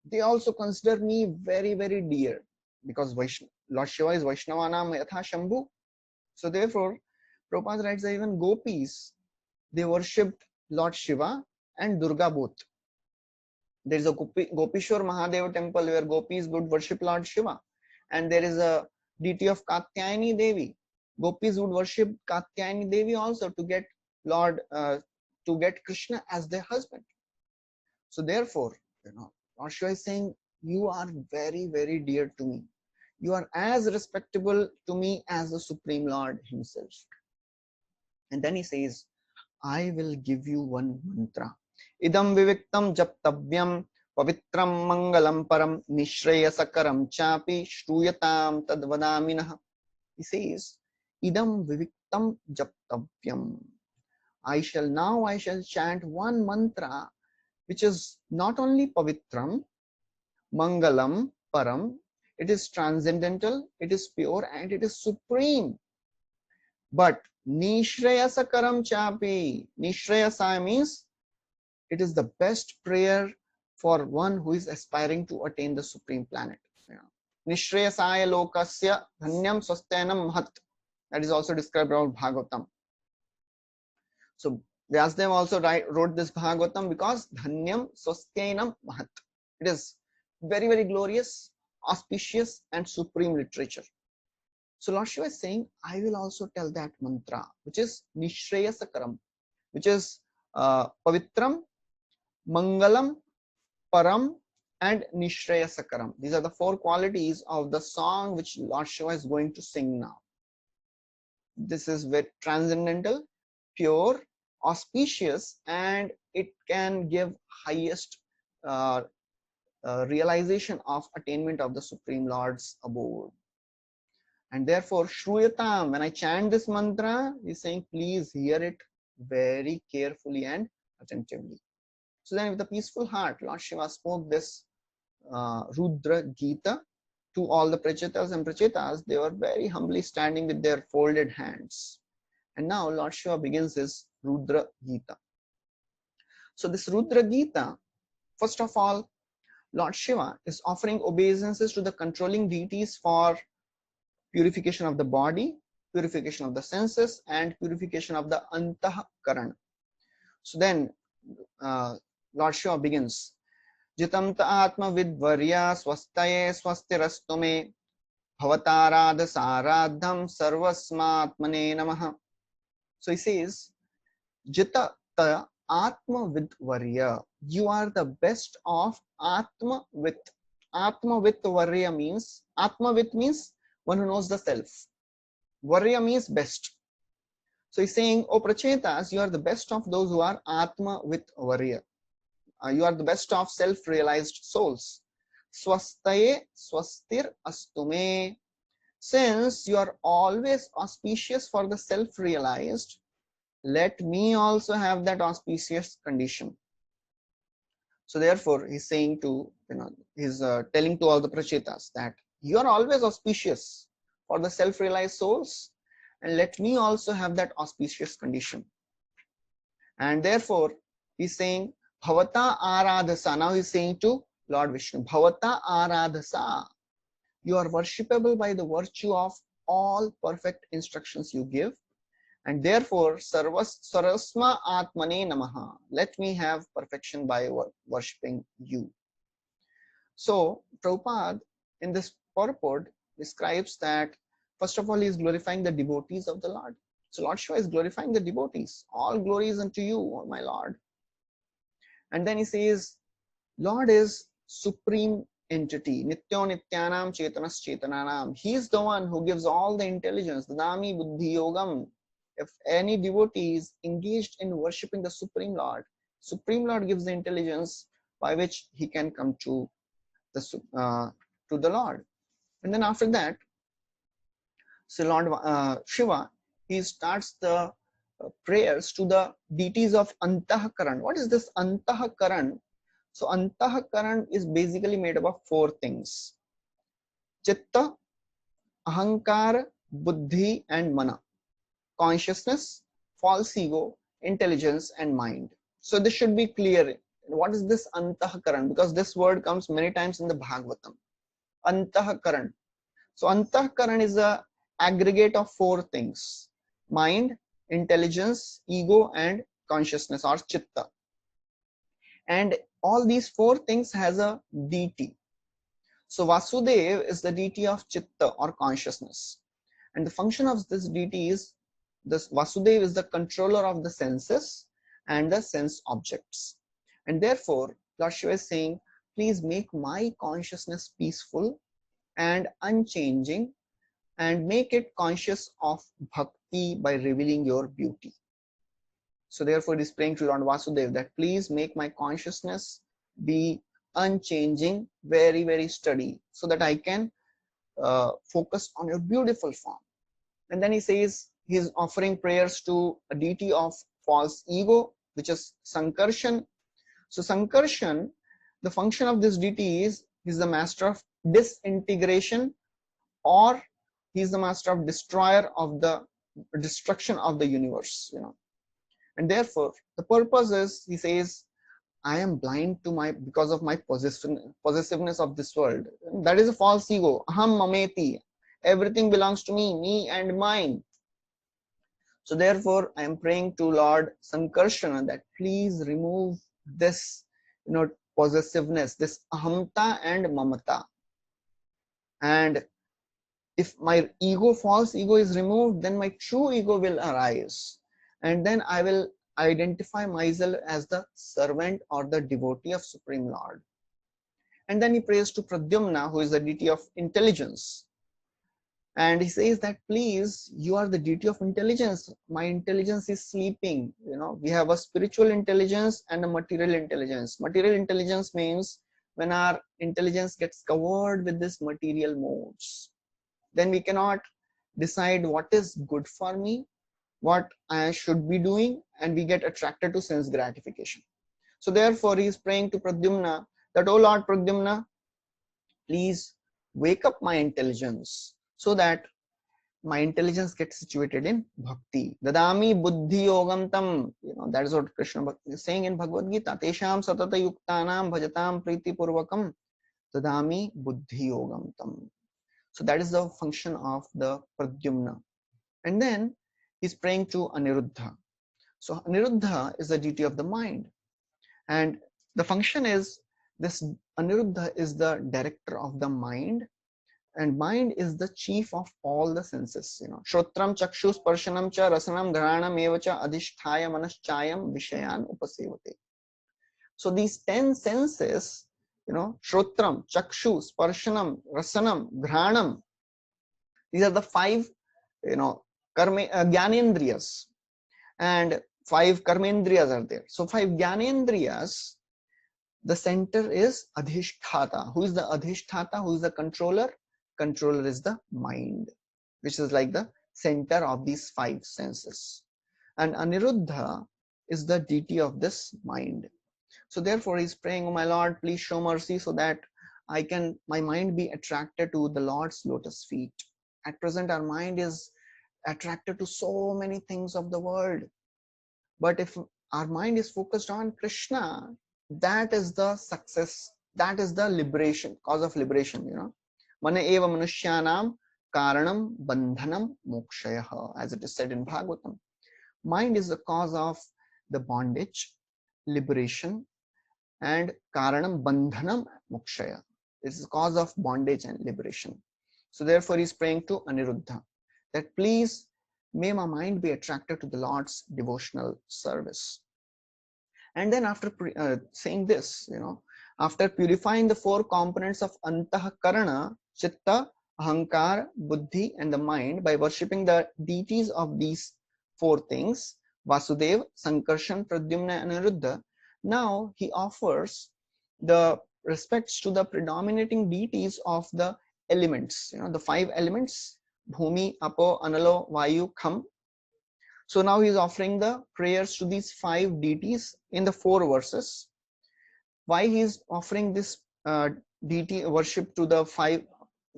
They also consider me very, very dear. Because Lord Shiva is Vaishnavanam Yatha Shambhu. So therefore, Prabhupada writes that even gopis, they worshipped Lord Shiva and Durga both. There is a Gopishwar Mahadeva temple where gopis would worship Lord Shiva. And there is a deity of Katyayani Devi. Gopis would worship Katyayani Devi also to get Krishna as their husband. So therefore, Lord Shiva is saying, you are very, very dear to me. You are as respectable to me as the Supreme Lord Himself. And then he says, I will give you one mantra. Idam viviktam japtavyam pavitram mangalam param nishreyasakaram chapi shruyatam tadvadaminah. He says, Idam viviktam japtavyam. I shall chant one mantra which is not only pavitram, mangalam, param, it is transcendental, it is pure, and it is supreme. But nishreyasakaram chapi. Nishreyasa means it is the best prayer for one who is aspiring to attain the supreme planet. Nishreyasaya lokasya dhanyam swastenam mahat. That is also described about Bhagavatam. So Vyasdev also wrote this Bhagavatam because dhanyam swastenam mahat. It is very, very glorious, auspicious, and supreme literature. So Lord Shiva is saying, I will also tell that mantra, which is Nishreyasakaram, which is Pavitram, Mangalam, Param, and Nishreyasakaram. These are the four qualities of the song which Lord Shiva is going to sing now. This is very transcendental, pure, auspicious, and it can give highest realization of attainment of the Supreme Lord's abode. And therefore, Shruyatam, when I chant this mantra, he's saying, please hear it very carefully and attentively. So then with a peaceful heart, Lord Shiva spoke this Rudra Gita to all the Prachetas and Prachetas. They were very humbly standing with their folded hands. And now Lord Shiva begins his Rudra Gita. So this Rudra Gita, first of all, Lord Shiva is offering obeisances to the controlling deities for purification of the body, purification of the senses, and purification of the antahkarana. So then Lord Shiva begins, Jitamta atma vidvarya swastaye swastirastume bhavatarad saradham sarvasmatmane namaha. So he says, Jita atma vidvarya. You are the best of atma with. Atma with varya means, atma with means one who knows the self. Varya means best. So he's saying, O Prachetas, you are the best of those who are atma with varya. You are the best of self-realized souls. Swastaye swastir astume. Since you are always auspicious for the self-realized, let me also have that auspicious condition. So therefore, he's saying to, he's telling to all the Prachetas that you are always auspicious for the self-realized souls, and let me also have that auspicious condition. And therefore, he's saying, Bhavata Aradhasa. Now he's saying to Lord Vishnu, Bhavata Aradhasa. You are worshipable by the virtue of all perfect instructions you give. And therefore, Sarasma Atmane Namaha. Let me have perfection by worshipping you. So, Prabhupada in this purport describes that, first of all, he is glorifying the devotees of the Lord. So, Lord Shiva is glorifying the devotees. All glory is unto you, O my Lord. And then he says, Lord is supreme entity. Nityo nityanam chetanas chetananam. He is the one who gives all the intelligence. Dadami buddhi yogam. If any devotee is engaged in worshipping the Supreme Lord gives the intelligence by which he can come to the Lord. And then after that, so Lord Shiva, he starts the prayers to the deities of Antahakaran. What is this Antahakaran? So Antahakaran is basically made up of four things: Chitta, Ahankara, Buddhi, and Mana. Consciousness, false ego, intelligence, and mind. So this should be clear. What is this Antahakaran? Because this word comes many times in the Bhagavatam. Antahakaran. So Antahkaran is a aggregate of four things: mind, intelligence, ego, and consciousness or chitta. And all these four things has a deity. So Vasudev is the deity of chitta or consciousness. And the function of this deity is, this Vasudev is the controller of the senses and the sense objects. And therefore, Lord Shiva is saying, please make my consciousness peaceful and unchanging, and make it conscious of bhakti by revealing your beauty. So therefore it is praying to Lord Vasudev that please make my consciousness be unchanging, very, very steady, so that I can focus on your beautiful form. And then he says he's offering prayers to a deity of false ego, which is Sankarshan. So Sankarshan, the function of this deity is he's the master of disintegration, or he's the master of destroyer of the destruction of the universe, and therefore the purpose is, he says, I am blind to my, because of my possessiveness of this world. That is a false ego. Aham mameti. Everything belongs to me and mine. So therefore I am praying to Lord Sankarshana that please remove this possessiveness, this ahamta and mamata. And if my ego, false ego is removed, then my true ego will arise. And then I will identify myself as the servant or the devotee of Supreme Lord. And then he prays to Pradyumna, who is the deity of intelligence. And he says that please, you are the deity of intelligence. My intelligence is sleeping. We have a spiritual intelligence and a material intelligence. Material intelligence means when our intelligence gets covered with these material modes, then we cannot decide what is good for me, what I should be doing, and we get attracted to sense gratification. So therefore he is praying to Pradyumna that, oh Lord Pradyumna, please wake up my intelligence so that my intelligence gets situated in bhakti. Dadami buddhi yogam tam. That is what Krishna is saying in Bhagavad Gita. Tesham satata yuktanam bhajatam priti purvakam dadami buddhi yogam tam. So that is the function of the Pradyumna. And then he's praying to Aniruddha. So Aniruddha is the deity of the mind. And the function is, this Aniruddha is the director of the mind. And mind is the chief of all the senses. Shrotram, Chakshu, Sparshanam, Cha, Rasanam, Gharanam, Evacha, Adhishthaya, Manaschayam, Vishayan, Upasevate. So these 10 senses, Shrotram, Chakshu, Sparshanam, Rasanam, Gharanam, these are the 5, Gyanendriyas, and 5 Karmendriyas are there. So 5 Gyanendriyas, the center is Adhishthata. Who is the Adhishthata? Who is the controller? Controller is the mind, which is like the center of these 5 senses. And Aniruddha is the deity of this mind. So therefore he's praying, oh my Lord, please show mercy so that my mind be attracted to the Lord's lotus feet. At present our mind is attracted to so many things of the world. But if our mind is focused on Krishna, that is the success, that is the liberation, cause of liberation. Mana eva manushyanam karanam bandhanam mokshayah, as it is said in Bhagavatam. Mind is the cause of the bondage, liberation, and karanam bandhanam mokshaya. This is the cause of bondage and liberation. So therefore he's praying to Aniruddha that please may my mind be attracted to the Lord's devotional service. And then after saying this, After purifying the four components of Antahkarana, Chitta, Ahankar, Buddhi, and the mind by worshipping the deities of these four things, Vasudev, Sankarshan, Pradyumna, and Anuruddha, now he offers the respects to the predominating deities of the elements, the five elements, Bhumi, Apo, Analo, Vayu, Kham. So now he is offering the prayers to these five deities in the four verses. Why he is offering this deity worship to the five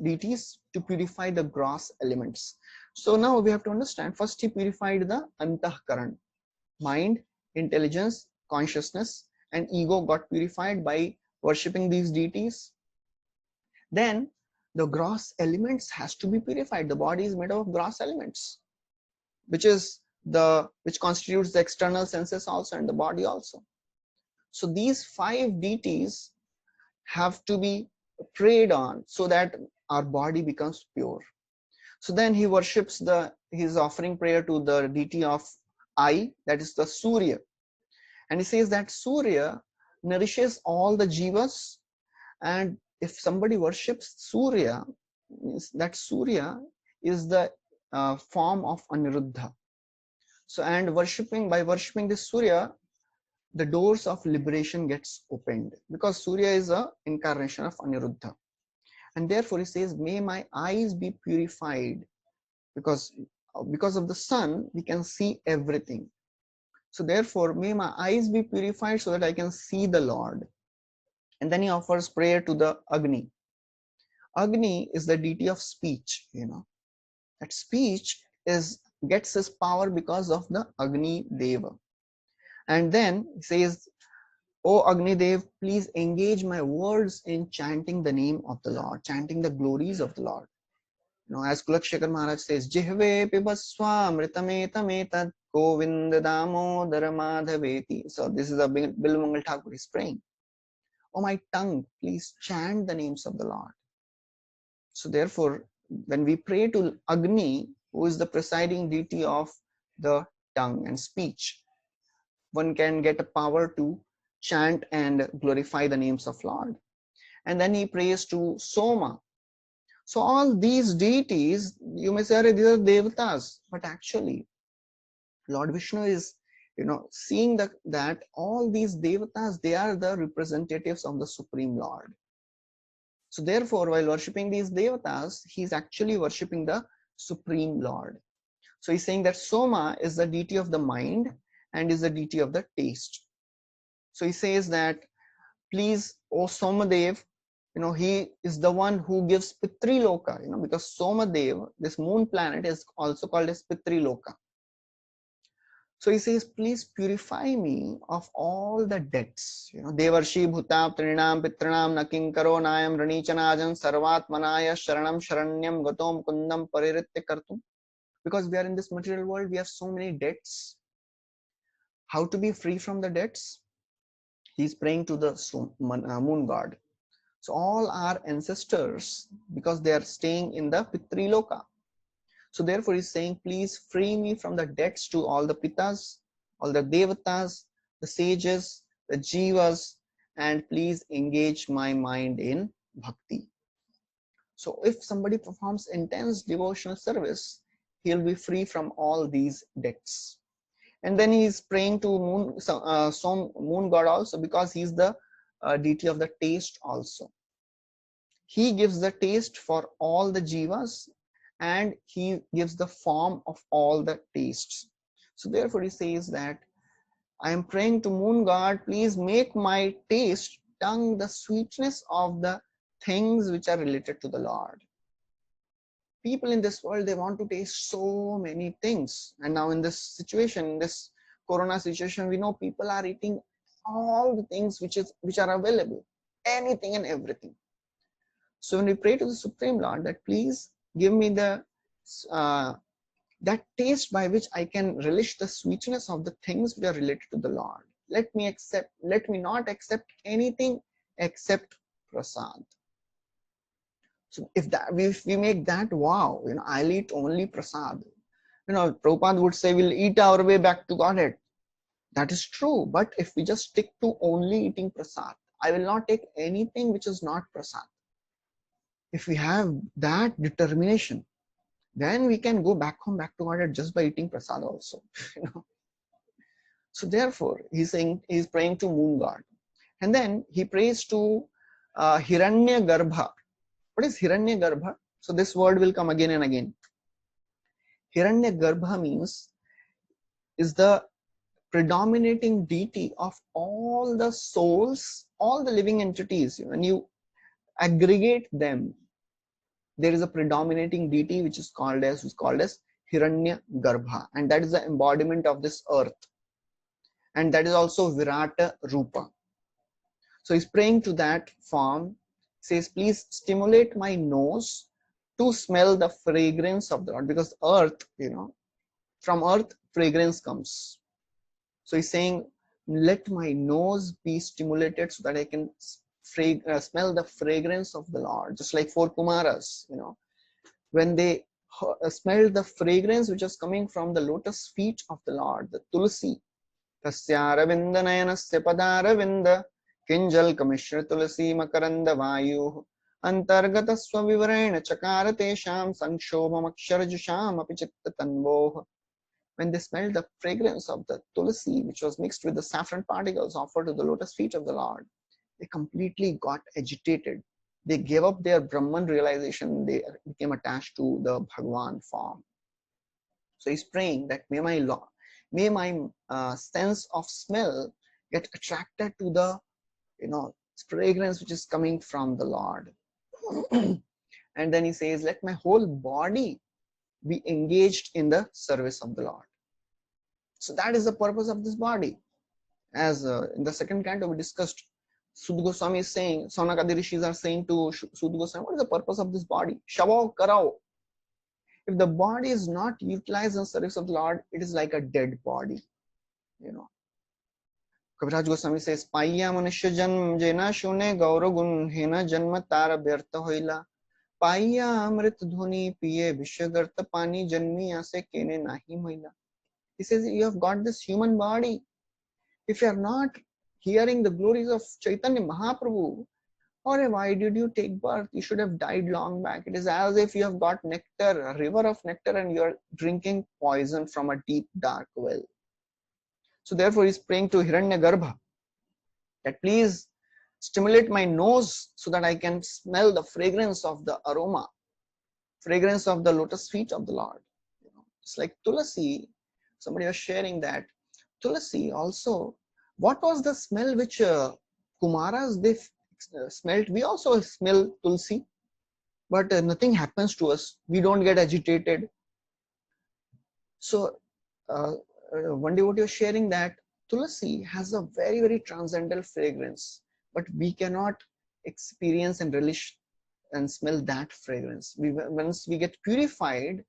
deities? To purify the gross elements. So now we have to understand, first he purified the antahkaran, mind, intelligence, consciousness, and ego got purified by worshipping these deities. Then the gross elements has to be purified. The body is made of gross elements, which constitutes the external senses also and the body also. So these five deities have to be prayed on so that our body becomes pure. So then he worships he's offering prayer to the deity of I, that is the Surya. And he says that Surya nourishes all the jivas, and if somebody worships Surya, means that Surya is the form of Aniruddha. So, and by worshipping this Surya, the doors of liberation gets opened, because Surya is a incarnation of Aniruddha. And therefore he says, may my eyes be purified, because of the sun we can see everything. So therefore may my eyes be purified so that I can see the Lord. And then he offers prayer to the Agni. Agni is the deity of speech. That speech gets his power because of the Agni Deva. And then he says, O Agni Dev, please engage my words in chanting the name of the Lord, chanting the glories of the Lord. As Kulakshekar Maharaj says, Jihve pibaswa mritametameta Govinda damodara madhaveti. So this is a Bilmangal Thakur is praying. Oh my tongue, please chant the names of the Lord. So therefore, when we pray to Agni, who is the presiding deity of the tongue and speech, one can get a power to chant and glorify the names of Lord. And then he prays to Soma. So all these deities, you may say, these are devatas, but actually Lord Vishnu is seeing that all these devatas, they are the representatives of the Supreme Lord. So therefore, while worshipping these devatas, he is actually worshipping the Supreme Lord. So he's saying that Soma is the deity of the mind and is the deity of the taste. So he says that, please, O Somadev, he is the one who gives Pitri Loka, because Somadev, this moon planet, is also called as Pitri Loka. So he says, please purify me of all the debts. Devarshi Bhuta Trinam Pitranam Nakinkaro Nayam Ranichanajam Sarvatmanaya Sharanam Sharanyam Gatom Kundam Pariritya Kartum. Because we are in this material world, we have so many debts. How to be free from the debts? He's praying to the moon god. So all our ancestors, because they are staying in the Pitri Loka. So therefore he's saying, please free me from the debts to all the Pitas, all the Devatas, the sages, the Jivas, and please engage my mind in Bhakti. So if somebody performs intense devotional service, he'll be free from all these debts. And then he's praying to moon god also, because he's the deity of the taste also. He gives the taste for all the jivas, and he gives the form of all the tastes. So therefore he says that, I am praying to moon god, please make my taste tongue the sweetness of the things which are related to the Lord. People in this world, they want to taste so many things. And now in this situation, in this corona situation, we know people are eating all the things which are available, anything and everything. So when we pray to the Supreme Lord that please give me that taste by which I can relish the sweetness of the things which are related to the Lord. Let me not accept anything except prasad. So if we make that vow, I'll eat only prasad. Prabhupada would say we'll eat our way back to Godhead. That is true, but if we just stick to only eating prasad, I will not take anything which is not prasad. If we have that determination, then we can go back home, back to Godhead just by eating prasad also. You know? So therefore, he's saying he's praying to moon god, and then he prays to Hiranya Garbha. What is Hiranya Garbha? So this word will come again and again. Hiranya Garbha means is the predominating deity of all the souls, all the living entities. When you aggregate them, there is a predominating deity which is called as Hiranya Garbha, and that is the embodiment of this earth, and that is also Virata Rupa. So he's praying to that form. He says, please stimulate my nose to smell the fragrance of the Lord, because earth, from earth fragrance comes. So he's saying, let my nose be stimulated so that I can smell the fragrance of the Lord. Just like four Kumaras, when they smelled the fragrance which was coming from the lotus feet of the Lord, the Tulsi. Tasya nayanasya padaravinda kinjal kamishra tulsi makaranda vayu antargata swavivarena chakarate sham sanshobham aksharajasham apichitta tanvoh. When they smelled the fragrance of the tulsi, which was mixed with the saffron particles offered to the lotus feet of the Lord, they completely got agitated. They gave up their Brahman realization. They became attached to the Bhagwan form. So he's praying that may my sense of smell get attracted to the fragrance which is coming from the Lord. And then he says, let my whole body be engaged in the service of the Lord. So that is the purpose of this body. As in the second canto we discussed, Sud Goswami is saying, Saunakadi Rishis are saying to Sud Goswami, what is the purpose of this body? Shavao karao. If the body is not utilized in service of the Lord, it is like a dead body. Kaviraj Goswami says, Paya manushya janm jena shune gauro gun hena janma tara vyartha hoila. Paya amrit dhuni piye vishyagartha pani janmi ase kene nahi mahila. He says, you have got this human body. If you are not hearing the glories of Chaitanya Mahaprabhu, or why did you take birth? You should have died long back. It is as if you have got nectar, a river of nectar, and you are drinking poison from a deep, dark well. So therefore, he is praying to Hiranyagarbha that please stimulate my nose so that I can smell the fragrance of the aroma, fragrance of the lotus feet of the Lord. It's like Tulasi. Somebody was sharing that Tulasi also, what was the smell which Kumaras they smelled? We also smell Tulsi, but nothing happens to us. We don't get agitated. So one devotee was sharing that Tulasi has a very, very transcendental fragrance, but we cannot experience and relish and smell that fragrance. Once we get purified,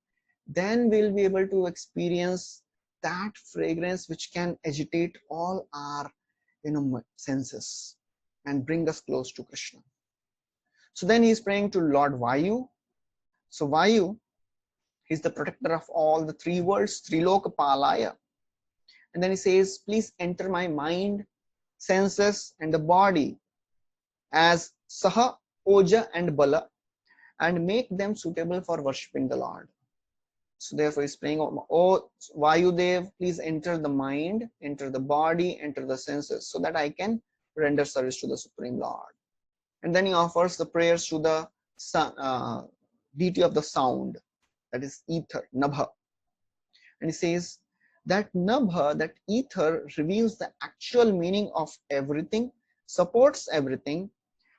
then we'll be able to experience that fragrance which can agitate all our senses and bring us close to Krishna. So then he's praying to Lord Vayu. So Vayu, he's the protector of all the three worlds, Triloka Palaya. And then he says, please enter my mind, senses, and the body as Saha, Oja, and Bala, and make them suitable for worshipping the Lord. So therefore he's praying, oh Vayudev, please enter the mind, enter the body, enter the senses, so that I can render service to the Supreme Lord. And then he offers the prayers to the deity of the sound, that is ether, Nabha. And he says that Nabha, that ether, reveals the actual meaning of everything, supports everything,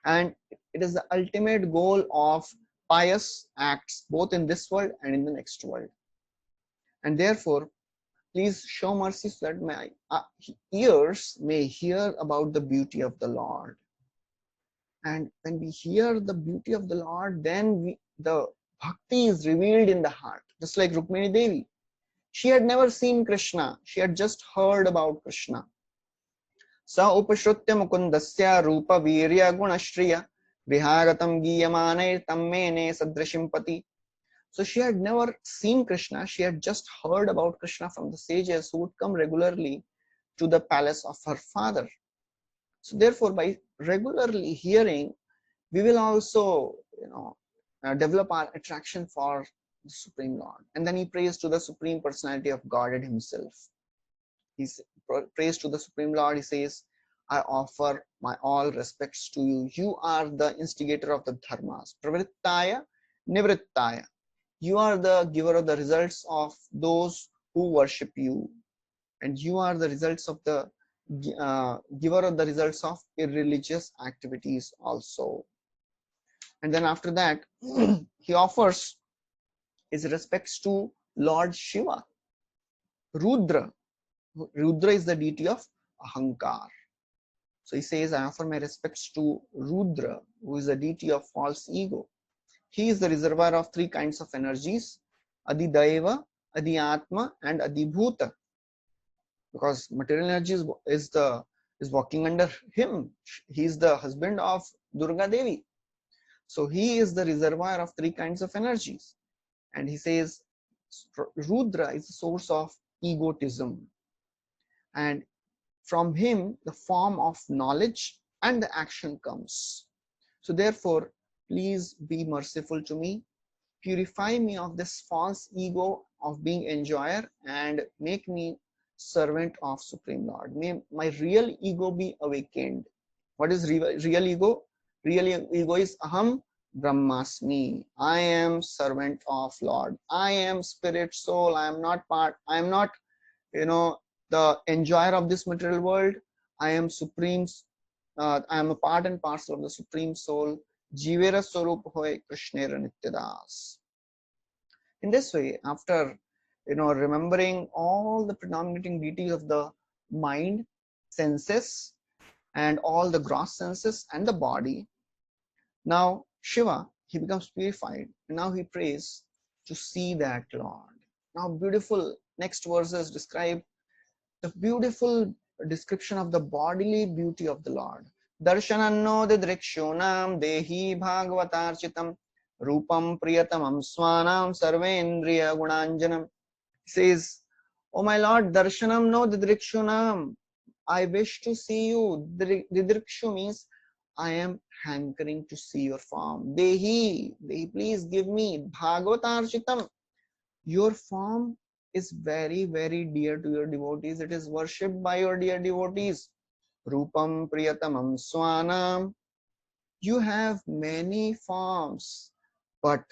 and it is the ultimate goal of pious acts, both in this world and in the next world. And therefore, please show mercy so that my ears may hear about the beauty of the Lord. And when we hear the beauty of the Lord, then the bhakti is revealed in the heart. Just like Rukmini Devi. She had never seen Krishna. She had just heard about Krishna. Sa upashrutya mukundasya rupa virya gunashriya vihagatam giyamane tammene sadrashimpati. So she had never seen Krishna. She had just heard about Krishna from the sages who would come regularly to the palace of her father. So therefore, by regularly hearing, we will also, develop our attraction for the Supreme Lord. And then he prays to the Supreme Personality of Godhead himself. He prays to the Supreme Lord. He says, I offer my all respects to you. You are the instigator of the dharmas. Pravrittaya, nivrittaya. You are the giver of the results of those who worship you. And you are the results of the giver of the results of irreligious activities also. And then after that, he offers his respects to Lord Shiva. Rudra. Rudra is the deity of Ahankar. So he says, I offer my respects to Rudra, who is the deity of false ego. He is the reservoir of three kinds of energies, Adidaiva, Adhyatma, and Adibhuta. Because material energy is walking under him. He is the husband of Durga Devi. So he is the reservoir of three kinds of energies. And he says, Rudra is the source of egotism. And from him, the form of knowledge and the action comes. So therefore, please be merciful to me. Purify me of this false ego of being enjoyer and make me servant of Supreme Lord. May my real ego be awakened. What is real ego? Real ego is Aham Brahmasmi. I am servant of Lord. I am spirit, soul. I am not part. I am not, the enjoyer of this material world. I am supreme. I am a part and parcel of the Supreme Soul. Jivera Swarup Hoy Krishnera Nityadas. In this way, after remembering all the predominating deities of the mind, senses, and all the gross senses and the body, now Shiva, he becomes purified, and now he prays to see that Lord. Now beautiful next verses describe the beautiful description of the bodily beauty of the Lord. Darshananno didrikshunam dehi bhagavatarchitam rupam priyatamam swanam sarvendriya gunanjanam. He says, oh my Lord, darshanam no didrikshunam. I wish to see you. Didrikshu means I am hankering to see your form. Dehi, please give me bhagavatarchitam. Your form is very, very dear to your devotees. It is worshipped by your dear devotees. Rupam priyatamam swanam. You have many forms, but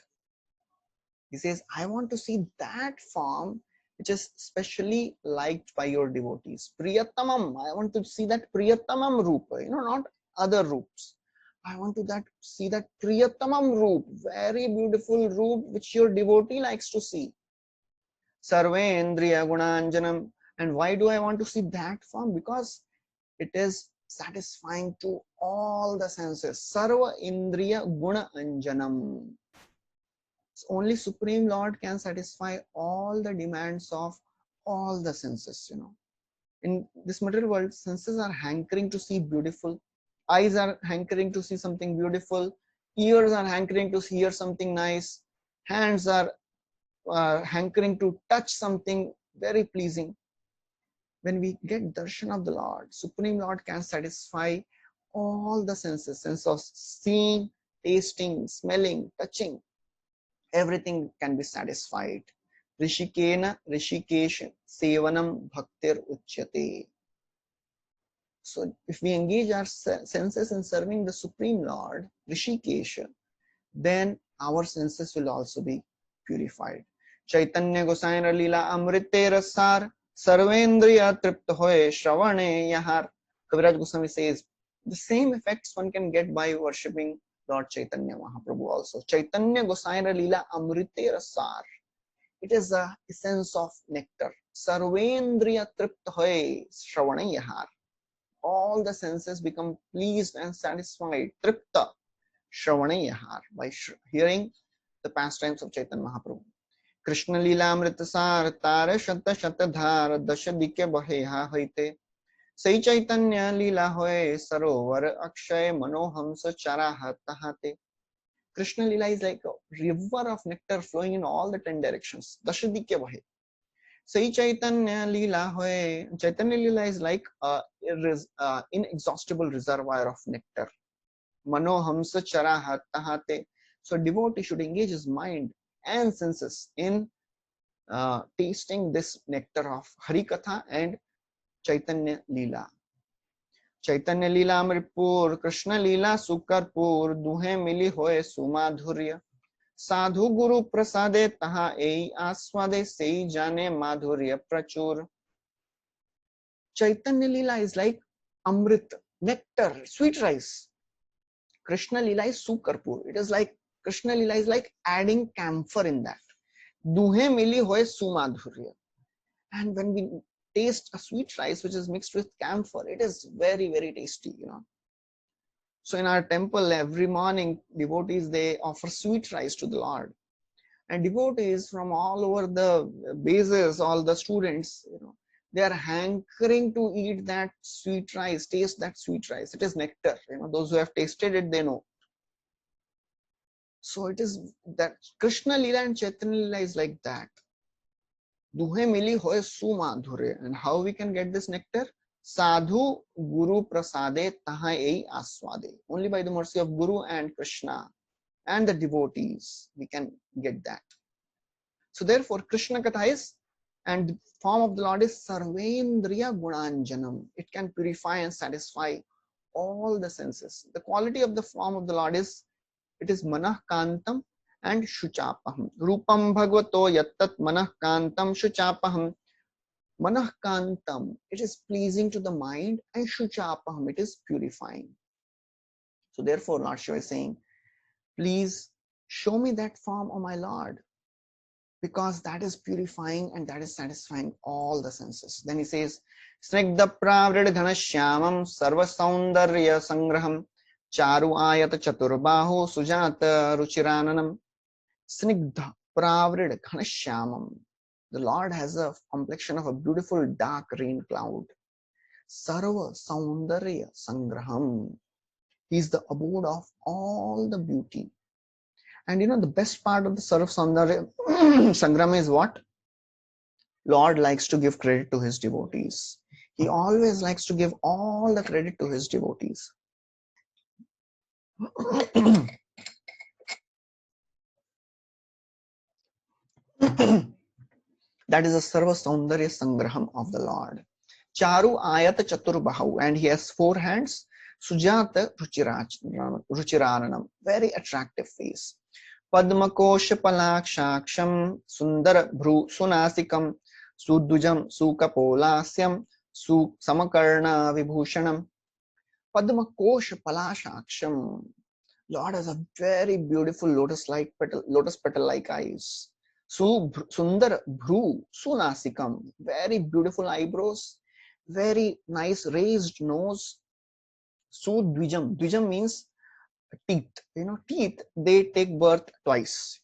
he says, I want to see that form which is specially liked by your devotees. Priyatamam. I want to see that priyatamam rupa, not other roops. I want to see that priyatamam roop, very beautiful roop which your devotee likes to see. Sarvendriya Gunanjanam. And why do I want to see that form? Because it is satisfying to all the senses. Sarva Indriya Guna Anjanam. Only Supreme Lord can satisfy all the demands of all the senses. In this material world, senses are hankering to see beautiful. Eyes are hankering to see something beautiful. Ears are hankering to hear something nice. Hands are hankering to touch something very pleasing. When we get darshan of the Lord, Supreme Lord can satisfy all the senses, sense of seeing, tasting, smelling, touching. Everything can be satisfied. Rishikena Rishikesha Sevanam Bhaktir Uchyate. So if we engage our senses in serving the Supreme Lord, Rishikesha, then our senses will also be purified. Chaitanya Gosaina Lila Amrite Rasar Sarvendriya Tripta Hoye Shravane Yahar. Kaviraj Goswami says the same effects one can get by worshipping Lord Chaitanya Mahaprabhu also. Chaitanya Gosaina Lila Amrite Rasar. It is the essence of nectar. Sarvendriya Tripta Hoye Shravane Yahar. All the senses become pleased and satisfied. Tripta. Shravanayahar, by hearing the pastimes of Chaitanya Mahaprabhu. Krishna Lila Amritasar Tara Shata Shatadhar Dasha Dike Baheha Haite Sai Chaitanya Lila Hoye Sarovar Akshay Manohamsa Charaha Tahate. Krishna Lila is like a river of nectar flowing in all the 10 directions. Dasha Dike Bahe. Sai Chaitanya Leela hoye. Chaitanya Leela is like a inexhaustible reservoir of nectar. Mano hamsa chara tahate. So devotee should engage his mind and senses in tasting this nectar of Hari Katha and Chaitanya Leela. चैतन्य लीला अमृतपुर कृष्ण लीला सुकरपुर दुहे मिली होए सुमाधुर्य साधु गुरु प्रसादे तहा एई आस्वादे सेई जाने माधुर्य प्रचुर Chaitanya Leela is like Amrit, nectar, sweet rice. Krishna Leela is Sukarpur. It is like Krishna Leela is like adding camphor in that. Duhe mili hoye sumadhurya. And when we taste a sweet rice which is mixed with camphor, it is very, very tasty, you know. So in our temple, every morning, devotees, they offer sweet rice to the Lord. And devotees from all over the bases, all the students, you know, they are hankering to eat that sweet rice, taste that sweet rice. It is nectar. You know, those who have tasted it, they know. So it is that Krishna Leela and Chaitanya Leela is like that. Duhe mili hoye sumadhure. And how we can get this nectar? Sadhu Guru Prasade Taha Ei Aswade. Only by the mercy of Guru and Krishna and the devotees, we can get that. So therefore, Krishna Katha is, and the form of the Lord is Sarvendriya Gunanjanam. It can purify and satisfy all the senses. The quality of the form of the Lord is, it is Manah Kantam and Shuchapaham. Rupam Bhagavato Yattat Manah Kantam Shuchapaham. Manah Kantam, it is pleasing to the mind, and Shuchapaham, it is purifying. So therefore, Lord Shiva is saying, please show me that form, O my Lord, because that is purifying and that is satisfying all the senses. Then he says, Snigdha Pravrid Ghanashyamam Sarva Saundarya Sangraham Charu Ayat Chaturbahu Sujata Ruchirananam. Snigdha Pravrid Ghanashyamam. The Lord has a complexion of a beautiful dark rain cloud. Sarva Saundarya Sangraham. He is the abode of all the beauty. And you know, the best part of the Sarva Saundarya Sangrama is what? Lord likes to give credit to his devotees. He always likes to give all the credit to his devotees. That is a Sarva Saundarya Sangraham of the Lord. Charu Ayata Chaturbahu, and he has 4 hands. Sujata Ruchiranam, very attractive face. Padma Kosha Palakshaksham Sundar Bhru Sunasikam Sudujam Sukapolasyam Samakarna Vibhushanam. Padma Kosha Palakshaksham. Lord has a very beautiful lotus petal like eyes. Sundar Bhru Sunasikam, very beautiful eyebrows, very nice raised nose. Sudwijam. Dwijam means teeth. You know, teeth, they take birth twice.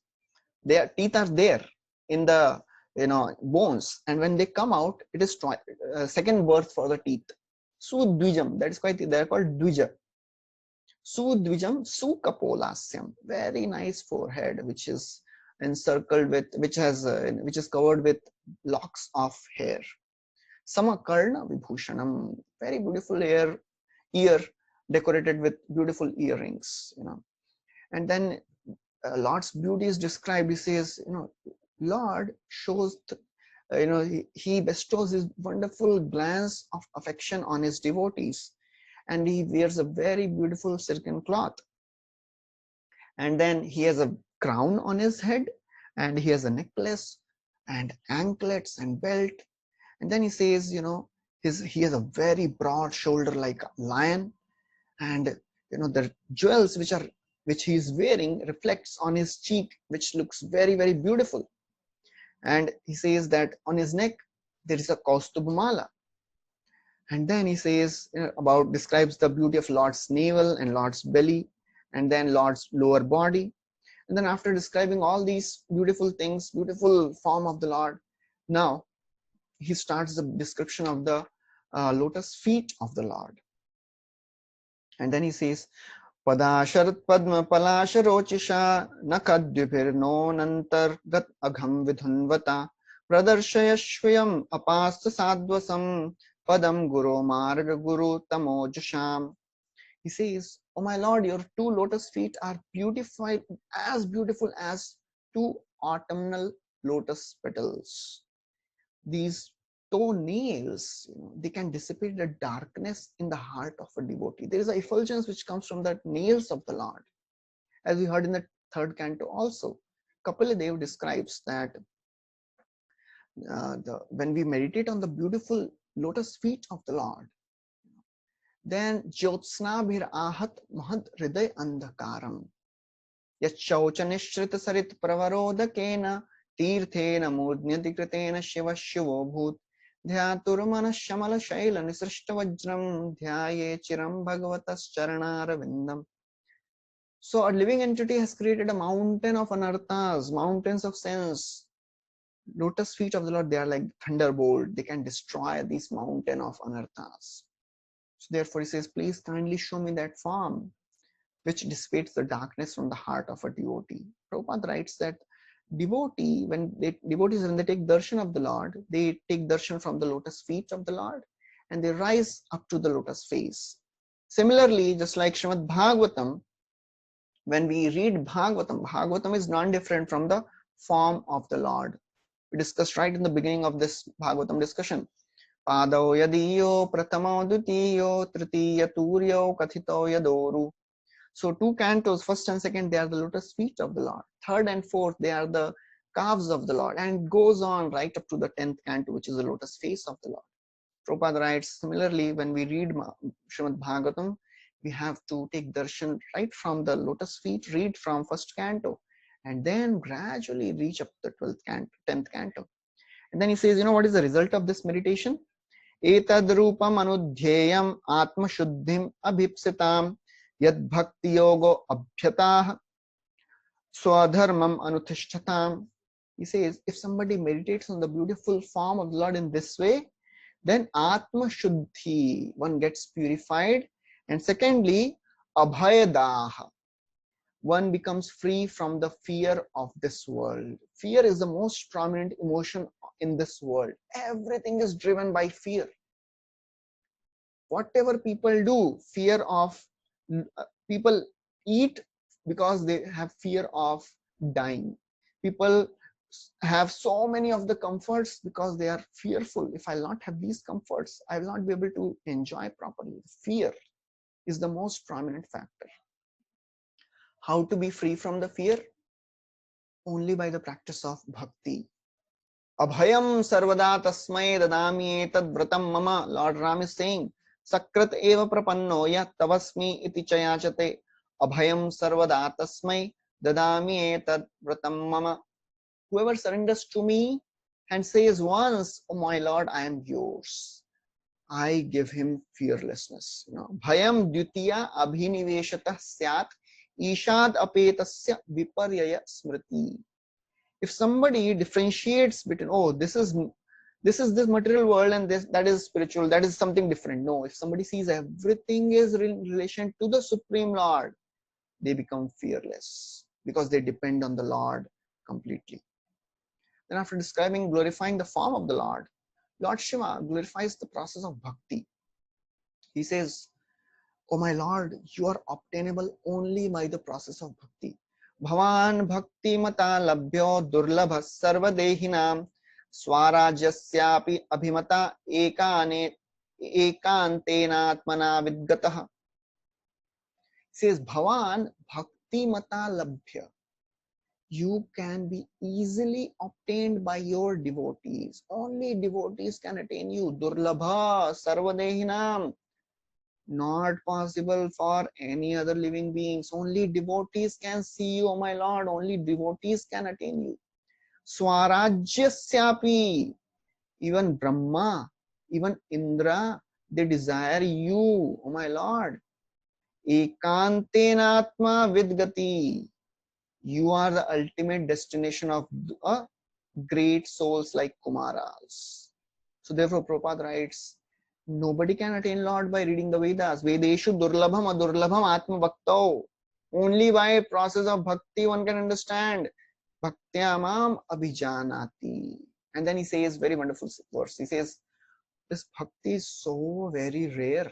Their teeth are there in the, you know, bones, and when they come out, it is second birth for the teeth. Sudwijam, that is why they are called Dvija. Sudwijam Sukapolasyam, very nice forehead, which is encircled with, which is covered with locks of hair. Samakarna Vibhushanam, very beautiful ear decorated with beautiful earrings, you know. And then Lord's beauty is described. He says, you know, Lord shows, you know, he bestows his wonderful glance of affection on his devotees, and he wears a very beautiful silken cloth. And then he has a crown on his head, and he has a necklace and anklets and belt. And then he says, you know, he has a very broad shoulder like a lion, and you know, the jewels which he is wearing reflects on his cheek, which looks very, very beautiful. And he says that on his neck there is a kaustubhamala. And then he says, you know, describes the beauty of Lord's navel and Lord's belly, and then Lord's lower body. And then after describing all these beautiful things, beautiful form of the Lord, now he starts the description of the lotus feet of the Lord. And then he says, Padasharat Padma Palasharocisha Nakadvibhirno Nantar Gat Agham Vidhunvata Pradarshayashvayam apasta sadvasam padam guru marga guru tamojasham. He says, "Oh my Lord, your two lotus feet are beautiful as two autumnal lotus petals. These toenails, they can dissipate the darkness in the heart of a devotee. There is a effulgence which comes from the nails of the Lord, as we heard in the third canto also. Kapila describes that when we meditate on the beautiful lotus feet of the Lord, then Jyotsnabhir ahat mahad hriday andhakaram yachauchanishrit sarit pravarodakena tirthena mudnyati kritena shiva shivo bhut dhyaturmana shamala shaila nisrishta vajram dhyaye chiram bhagavatas charanaravindam. So a living entity has created a mountain of anarthas, mountains of sense. Lotus feet of the Lord, they are like thunderbolt. They can destroy this mountain of anarthas. So therefore he says, please kindly show me that form which dissipates the darkness from the heart of a devotee. Prabhupada writes that devotees, when they take darshan of the Lord, they take darshan from the lotus feet of the Lord and they rise up to the lotus face. Similarly, just like Srimad Bhagavatam, when we read Bhagavatam is non-different from the form of the Lord. We discussed right in the beginning of this Bhagavatam discussion. Pado yadiyo pratamo dutiyo tritiya turyo kathito yadoru. So two cantos, first and second, they are the lotus feet of the Lord. Third and fourth, they are the calves of the Lord. And it goes on right up to the 10th canto, which is the lotus face of the Lord. Prabhupada writes, similarly, when we read Srimad Bhagavatam, we have to take darshan right from the lotus feet, read from first canto, and then gradually reach up the 12th canto, 10th canto. And then he says, what is the result of this meditation? Etad rupam anudhyayam atma shuddhim abhipsitam yad bhakti yogo abhyatah swadharmam anuthishtatam. He says, if somebody meditates on the beautiful form of the Lord in this way, then Atma Shuddhi, one gets purified. And secondly, Abhayadaha, one becomes free from the fear of this world. Fear is the most prominent emotion in this world. Everything is driven by fear. Whatever people do, people eat because they have fear of dying. People have so many of the comforts because they are fearful. If I'll not have these comforts, I will not be able to enjoy properly. Fear is the most prominent factor. How to be free from the fear? Only by the practice of bhakti. Abhayam sarvada tasmai dadami etad vratam mama. Lord Ram is saying, Sakrat eva prapanno ya tavasmi iti chayachate. Abhayam sarvada tasmai dadami etad vratam mama. Whoever surrenders to me and says once, oh my Lord, I am yours, I give him fearlessness. Bhayam dvitiya abhiniveshatah syat ishad apetasya viparyaya smriti. If somebody differentiates between, oh, this is this material world and that is spiritual, that is something different. No, if somebody sees everything is in relation to the Supreme Lord, they become fearless because they depend on the Lord completely. Then after describing glorifying the form of the Lord, Lord Shiva glorifies the process of bhakti. He says, oh my Lord, you are obtainable only by the process of bhakti. Bhavan bhakti mata labhyo durlabha sarvadehinam swarajyasyapi abhimata ekantenatmana vidgatah. He says, Bhavan bhakti mata labhya. You can be easily obtained by your devotees. Only devotees can attain you. Durlabha sarvadehinam. Not possible for any other living beings. Only devotees can see you, oh my Lord. Only devotees can attain you. Swarajyasyapi. Even Brahma, even Indra, they desire you, oh my Lord. Ekantenatma vidgati. You are the ultimate destination of great souls like Kumaras. So therefore Prabhupada writes, nobody can attain Lord by reading the Vedas. Vedeshu durlabham adurlabham atma bhakto. Only by process of bhakti one can understand. Bhaktyamam abhijanati. And then he says very wonderful verse. He says, this bhakti is so very rare.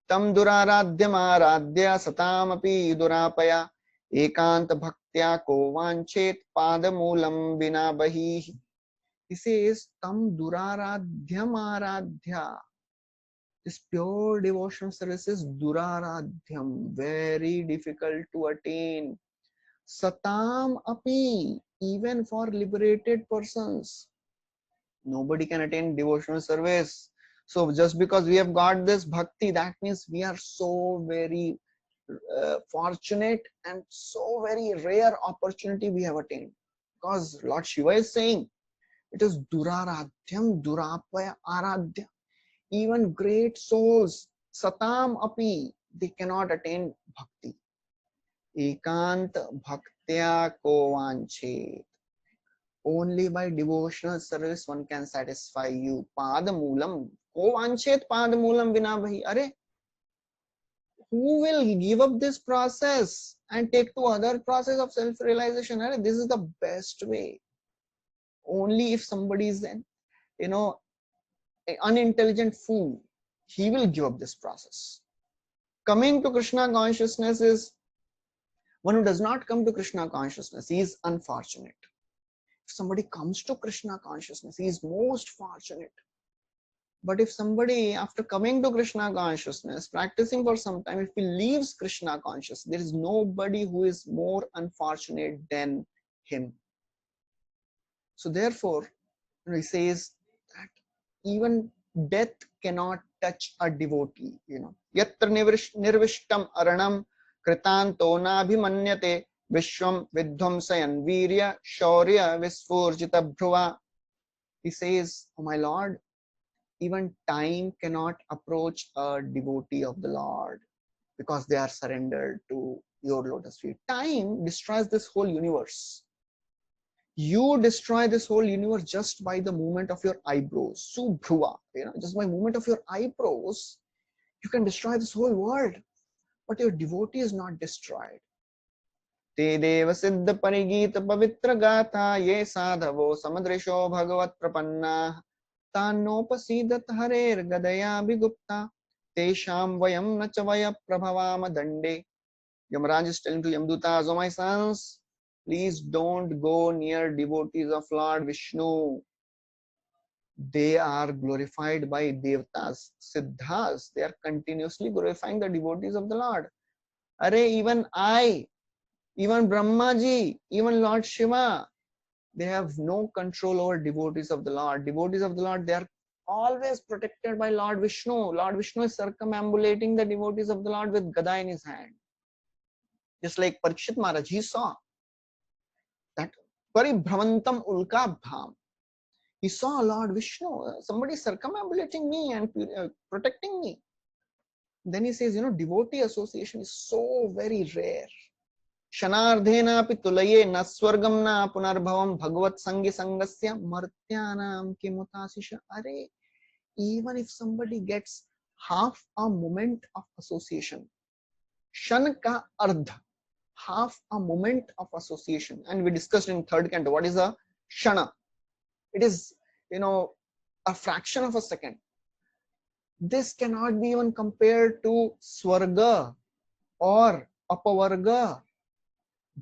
Tam duraradhyam aradhya satamapi durapaya ekant bhaktya ko vanchet padamulam vinabahi. He says, tam duraradhyam aradhya. This pure devotional service is duraradhyam, very difficult to attain. Satam api, even for liberated persons. Nobody can attain devotional service. So just because we have got this bhakti, that means we are so very fortunate and so very rare opportunity we have attained. Because Lord Shiva is saying, it is duraradhyam durapaya aradhya. Even great souls, satam api, they cannot attain bhakti. Ekant bhaktya ko vanchet. Only by devotional service one can satisfy you. Padamulam. Ko vanchet padamulam vinabhahi. Are, who will give up this process and take to other process of self-realization? Are, this is the best way. Only if somebody is an, an unintelligent fool, he will give up this process. Coming to Krishna consciousness is one who does not come to Krishna consciousness. He is unfortunate. If somebody comes to Krishna consciousness, he is most fortunate. But if somebody, after coming to Krishna consciousness, practicing for some time, if he leaves Krishna consciousness, there is nobody who is more unfortunate than him. So therefore, he says that even death cannot touch a devotee. Yatra nirvishtam aranam kritanto nabhimanyate vishwam vidhamsayan virya shaurya visfurjita bhruva. He says, oh my Lord, even time cannot approach a devotee of the Lord because they are surrendered to your lotus feet. Time destroys this whole universe. You destroy this whole universe just by the movement of your eyebrows. Subhruva, just by movement of your eyebrows, you can destroy this whole world. But your devotee is not destroyed. Te deva siddha parigita pavitra gatha ye sadhavo samadrisho bhagavat prapanna tanopasidat harer gadaya bigupta tesham vayam nachavaya prabhavama dande. Yamaraj is telling to Yamdutas, oh my sons, please don't go near devotees of Lord Vishnu. They are glorified by Devatas, Siddhas. They are continuously glorifying the devotees of the Lord. Are, even I, even Brahmaji, even Lord Shiva, they have no control over devotees of the Lord. Devotees of the Lord, they are always protected by Lord Vishnu. Lord Vishnu is circumambulating the devotees of the Lord with Gada in his hand. Just like Parikshit Maharaj, he saw that Paribhramantam Ulkabham. He saw Lord Vishnu, somebody circumambulating me and protecting me. Then he says, devotee association is so very rare. Shanardhena api tulaye na swargam na punarbhavam bhagavat sangi sangasya martyanam kimutasisha. Are, even if somebody gets half a moment of association, shan ka ardha, half a moment of association, and we discussed in third canto what is a shana. It is a fraction of a second. This cannot be even compared to swarga or apavarga.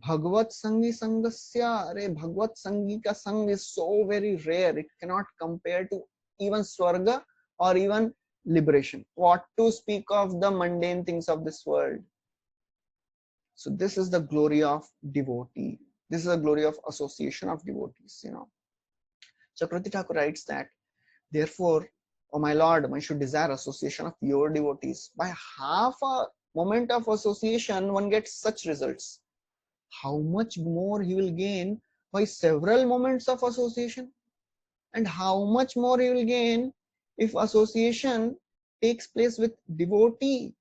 Bhagavat sangi sangasya. Are, Bhagavat sangi ka sang is so very rare. It cannot compare to even swarga or even liberation. What to speak of the mundane things of this world. So this is the glory of devotee. This is the glory of association of devotees. Chakravarti Thakur writes that, therefore, oh my Lord, one should desire association of your devotees. By half a moment of association, one gets such results. How much more he will gain by several moments of association? And how much more he will gain if association takes place with devotee,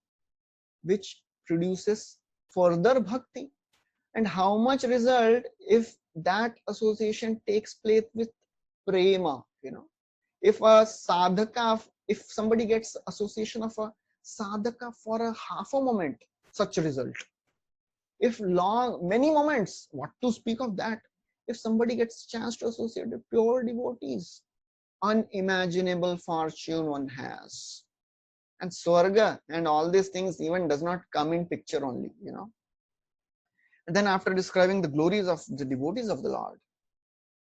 which produces further bhakti? And how much result if that association takes place with prema? If a sadhaka, if somebody gets association of a sadhaka for a half a moment, such a result. If many moments, what to speak of that? if somebody gets a chance to associate with pure devotees, unimaginable fortune one has. And Swarga and all these things even does not come in picture only, And then after describing the glories of the devotees of the Lord,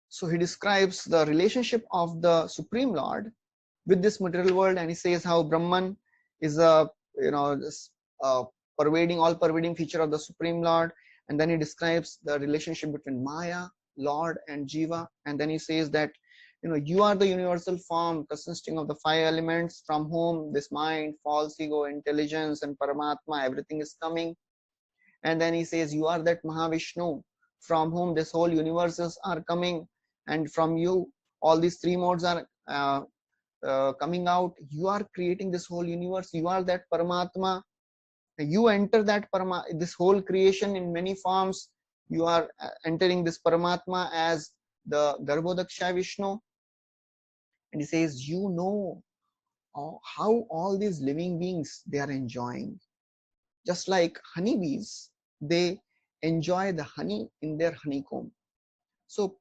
so he describes the relationship of the Supreme Lord with this material world, and he says how Brahman is a this pervading, all pervading feature of the Supreme Lord. And then he describes the relationship between Maya, Lord, and Jiva. And then he says that you are the universal form consisting of the five elements from whom this mind, false ego, intelligence, and Paramatma, everything is coming. And then he says you are that Mahavishnu from whom this whole universes are coming, and from you all these three modes are coming out. You are creating this whole universe. You are that Paramatma. You enter that this whole creation in many forms. You are entering this Paramatma as the Garbhodaksha Vishnu. And he says, how all these living beings, they are enjoying. Just like honeybees, they enjoy the honey in their honeycomb. So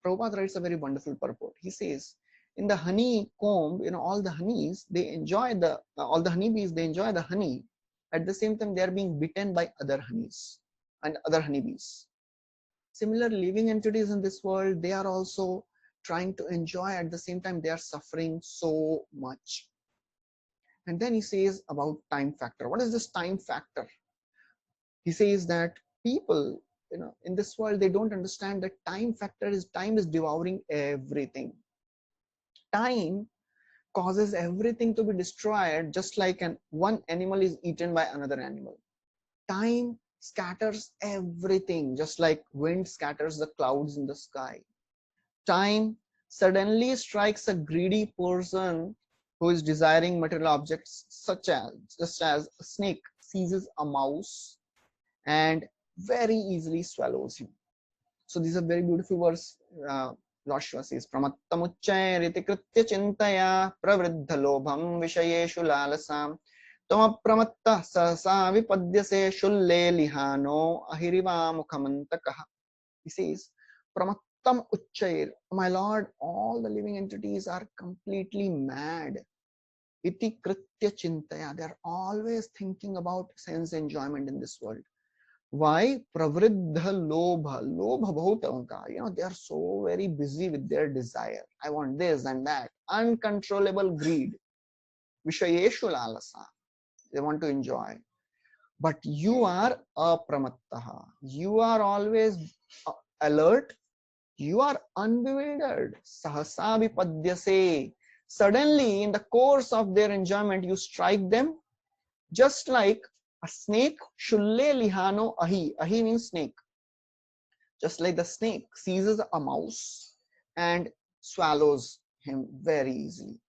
Prabhupada writes a very wonderful purport. He says, in the honeycomb, all the honeys, they enjoy all the honeybees, they enjoy the honey. At the same time, they are being bitten by other honeys and other honeybees. Similar living entities in this world, they are also trying to enjoy. At the same time, they are suffering so much. And then he says about time factor. What is this time factor? He says that people, in this world, they don't understand that time is devouring everything. Time causes everything to be destroyed, just like one animal is eaten by another animal. Time scatters everything, just like wind scatters the clouds in the sky. Time suddenly strikes a greedy person who is desiring material objects, just as a snake seizes a mouse and very easily swallows him. So this is a very beautiful verse. Lord Shiva says, Pramattamucchayriti kritya chintaya pravriddha lobham vishayeshu lalasam tamapramatta sahasa vipadyase shulle lihano ahiriva mukhamantakaha. He says, Pramattam Uchchair, my Lord, all the living entities are completely mad. Iti kritya chintaya, they are always thinking about sense enjoyment in this world. Why? Pravriddha lobha. Lobha bahut unka. They are so very busy with their desire. I want this and that. Uncontrollable greed. Vishayeshu lalasa. They want to enjoy. But you are apramattaha. You are always alert. You are unbewildered. Sahasa vipadyase. Suddenly, in the course of their enjoyment, you strike them, just like a snake, shulle lihano ahi. Ahi means snake. Just like the snake seizes a mouse and swallows him very easily.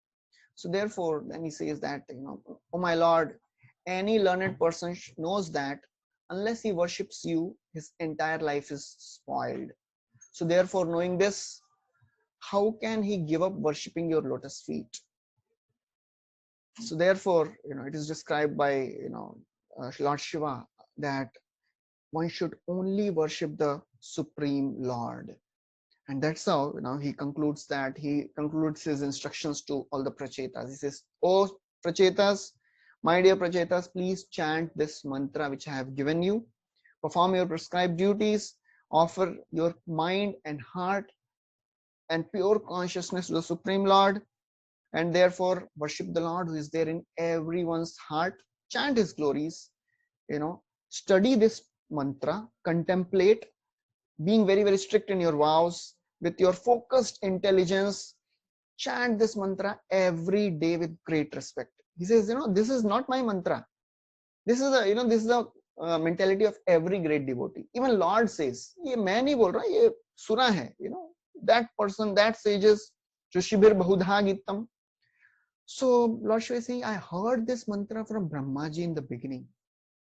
So therefore, then he says that, oh my Lord, any learned person knows that unless he worships you, his entire life is spoiled. So therefore, knowing this, how can he give up worshipping your lotus feet? So therefore, it is described by, Lord Shiva that one should only worship the Supreme Lord. And that's how, he concludes his instructions to all the prachetas. He says, oh prachetas, my dear prachetas, please chant this mantra which I have given you. Perform your prescribed duties. Offer your mind and heart and pure consciousness to the Supreme Lord. And therefore worship the Lord who is there in everyone's heart. Chant his glories, study this mantra, contemplate, being very, very strict in your vows, with your focused intelligence, chant this mantra every day with great respect. He says, this is not my mantra. This is the mentality of every great devotee. Even Lord says, ye main nahi bol raha, ye suna hai, that person, that sages, Chushibir Bahudha Gitam. So Lord Shiva is saying, I heard this mantra from Brahmaji in the beginning,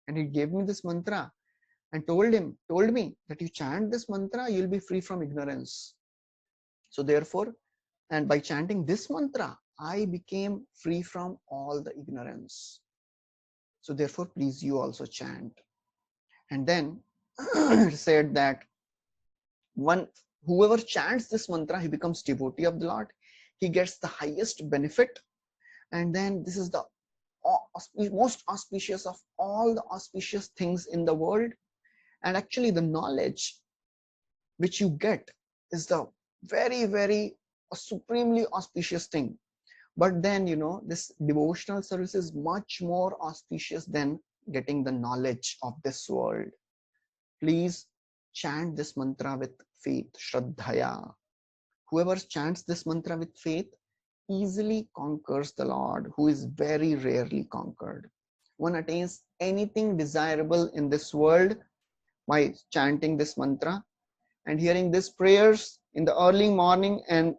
and he gave me this mantra and told me that you chant this mantra, you'll be free from ignorance. So therefore, and by chanting this mantra, I became free from all the ignorance. So therefore, please you also chant. And then it said that whoever chants this mantra, he becomes devotee of the Lord. He gets the highest benefit. And then this is the most auspicious of all the auspicious things in the world. And actually the knowledge which you get is the very, very supremely auspicious thing. But then, this devotional service is much more auspicious than getting the knowledge of this world. Please chant this mantra with faith, Shraddhaya. Whoever chants this mantra with faith easily conquers the Lord, who is very rarely conquered. One attains anything desirable in this world by chanting this mantra, and hearing these prayers in the early morning and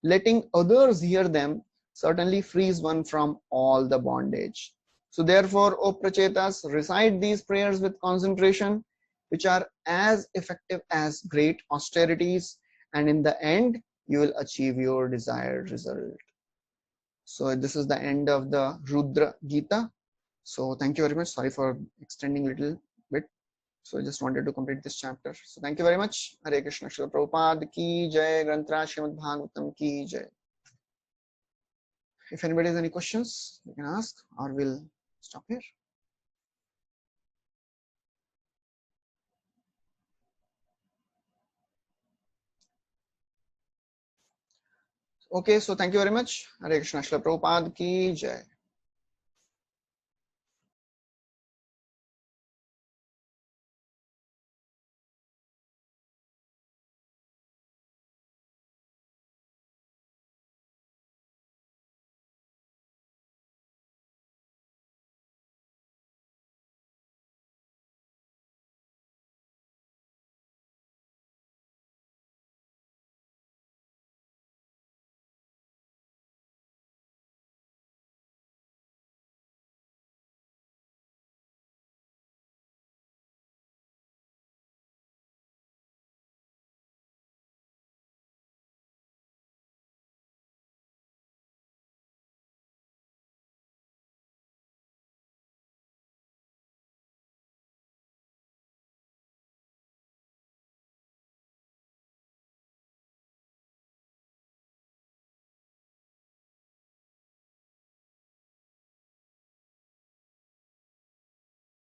letting others hear them certainly frees one from all the bondage. So therefore, O Prachetas, recite these prayers with concentration, which are as effective as great austerities, and in the end, you will achieve your desired result. So this is the end of the Rudra Gita. So thank you very much. Sorry for extending a little bit. So I just wanted to complete this chapter. So thank you very much. Hare Krishna. Srila Prabhupada ki jai. Granthra Srimad Bhagavatam ki jai. If anybody has any questions, you can ask, or we'll stop here. Okay, so thank you very much. Hare Krishna. Srila Prabhupada ki jai.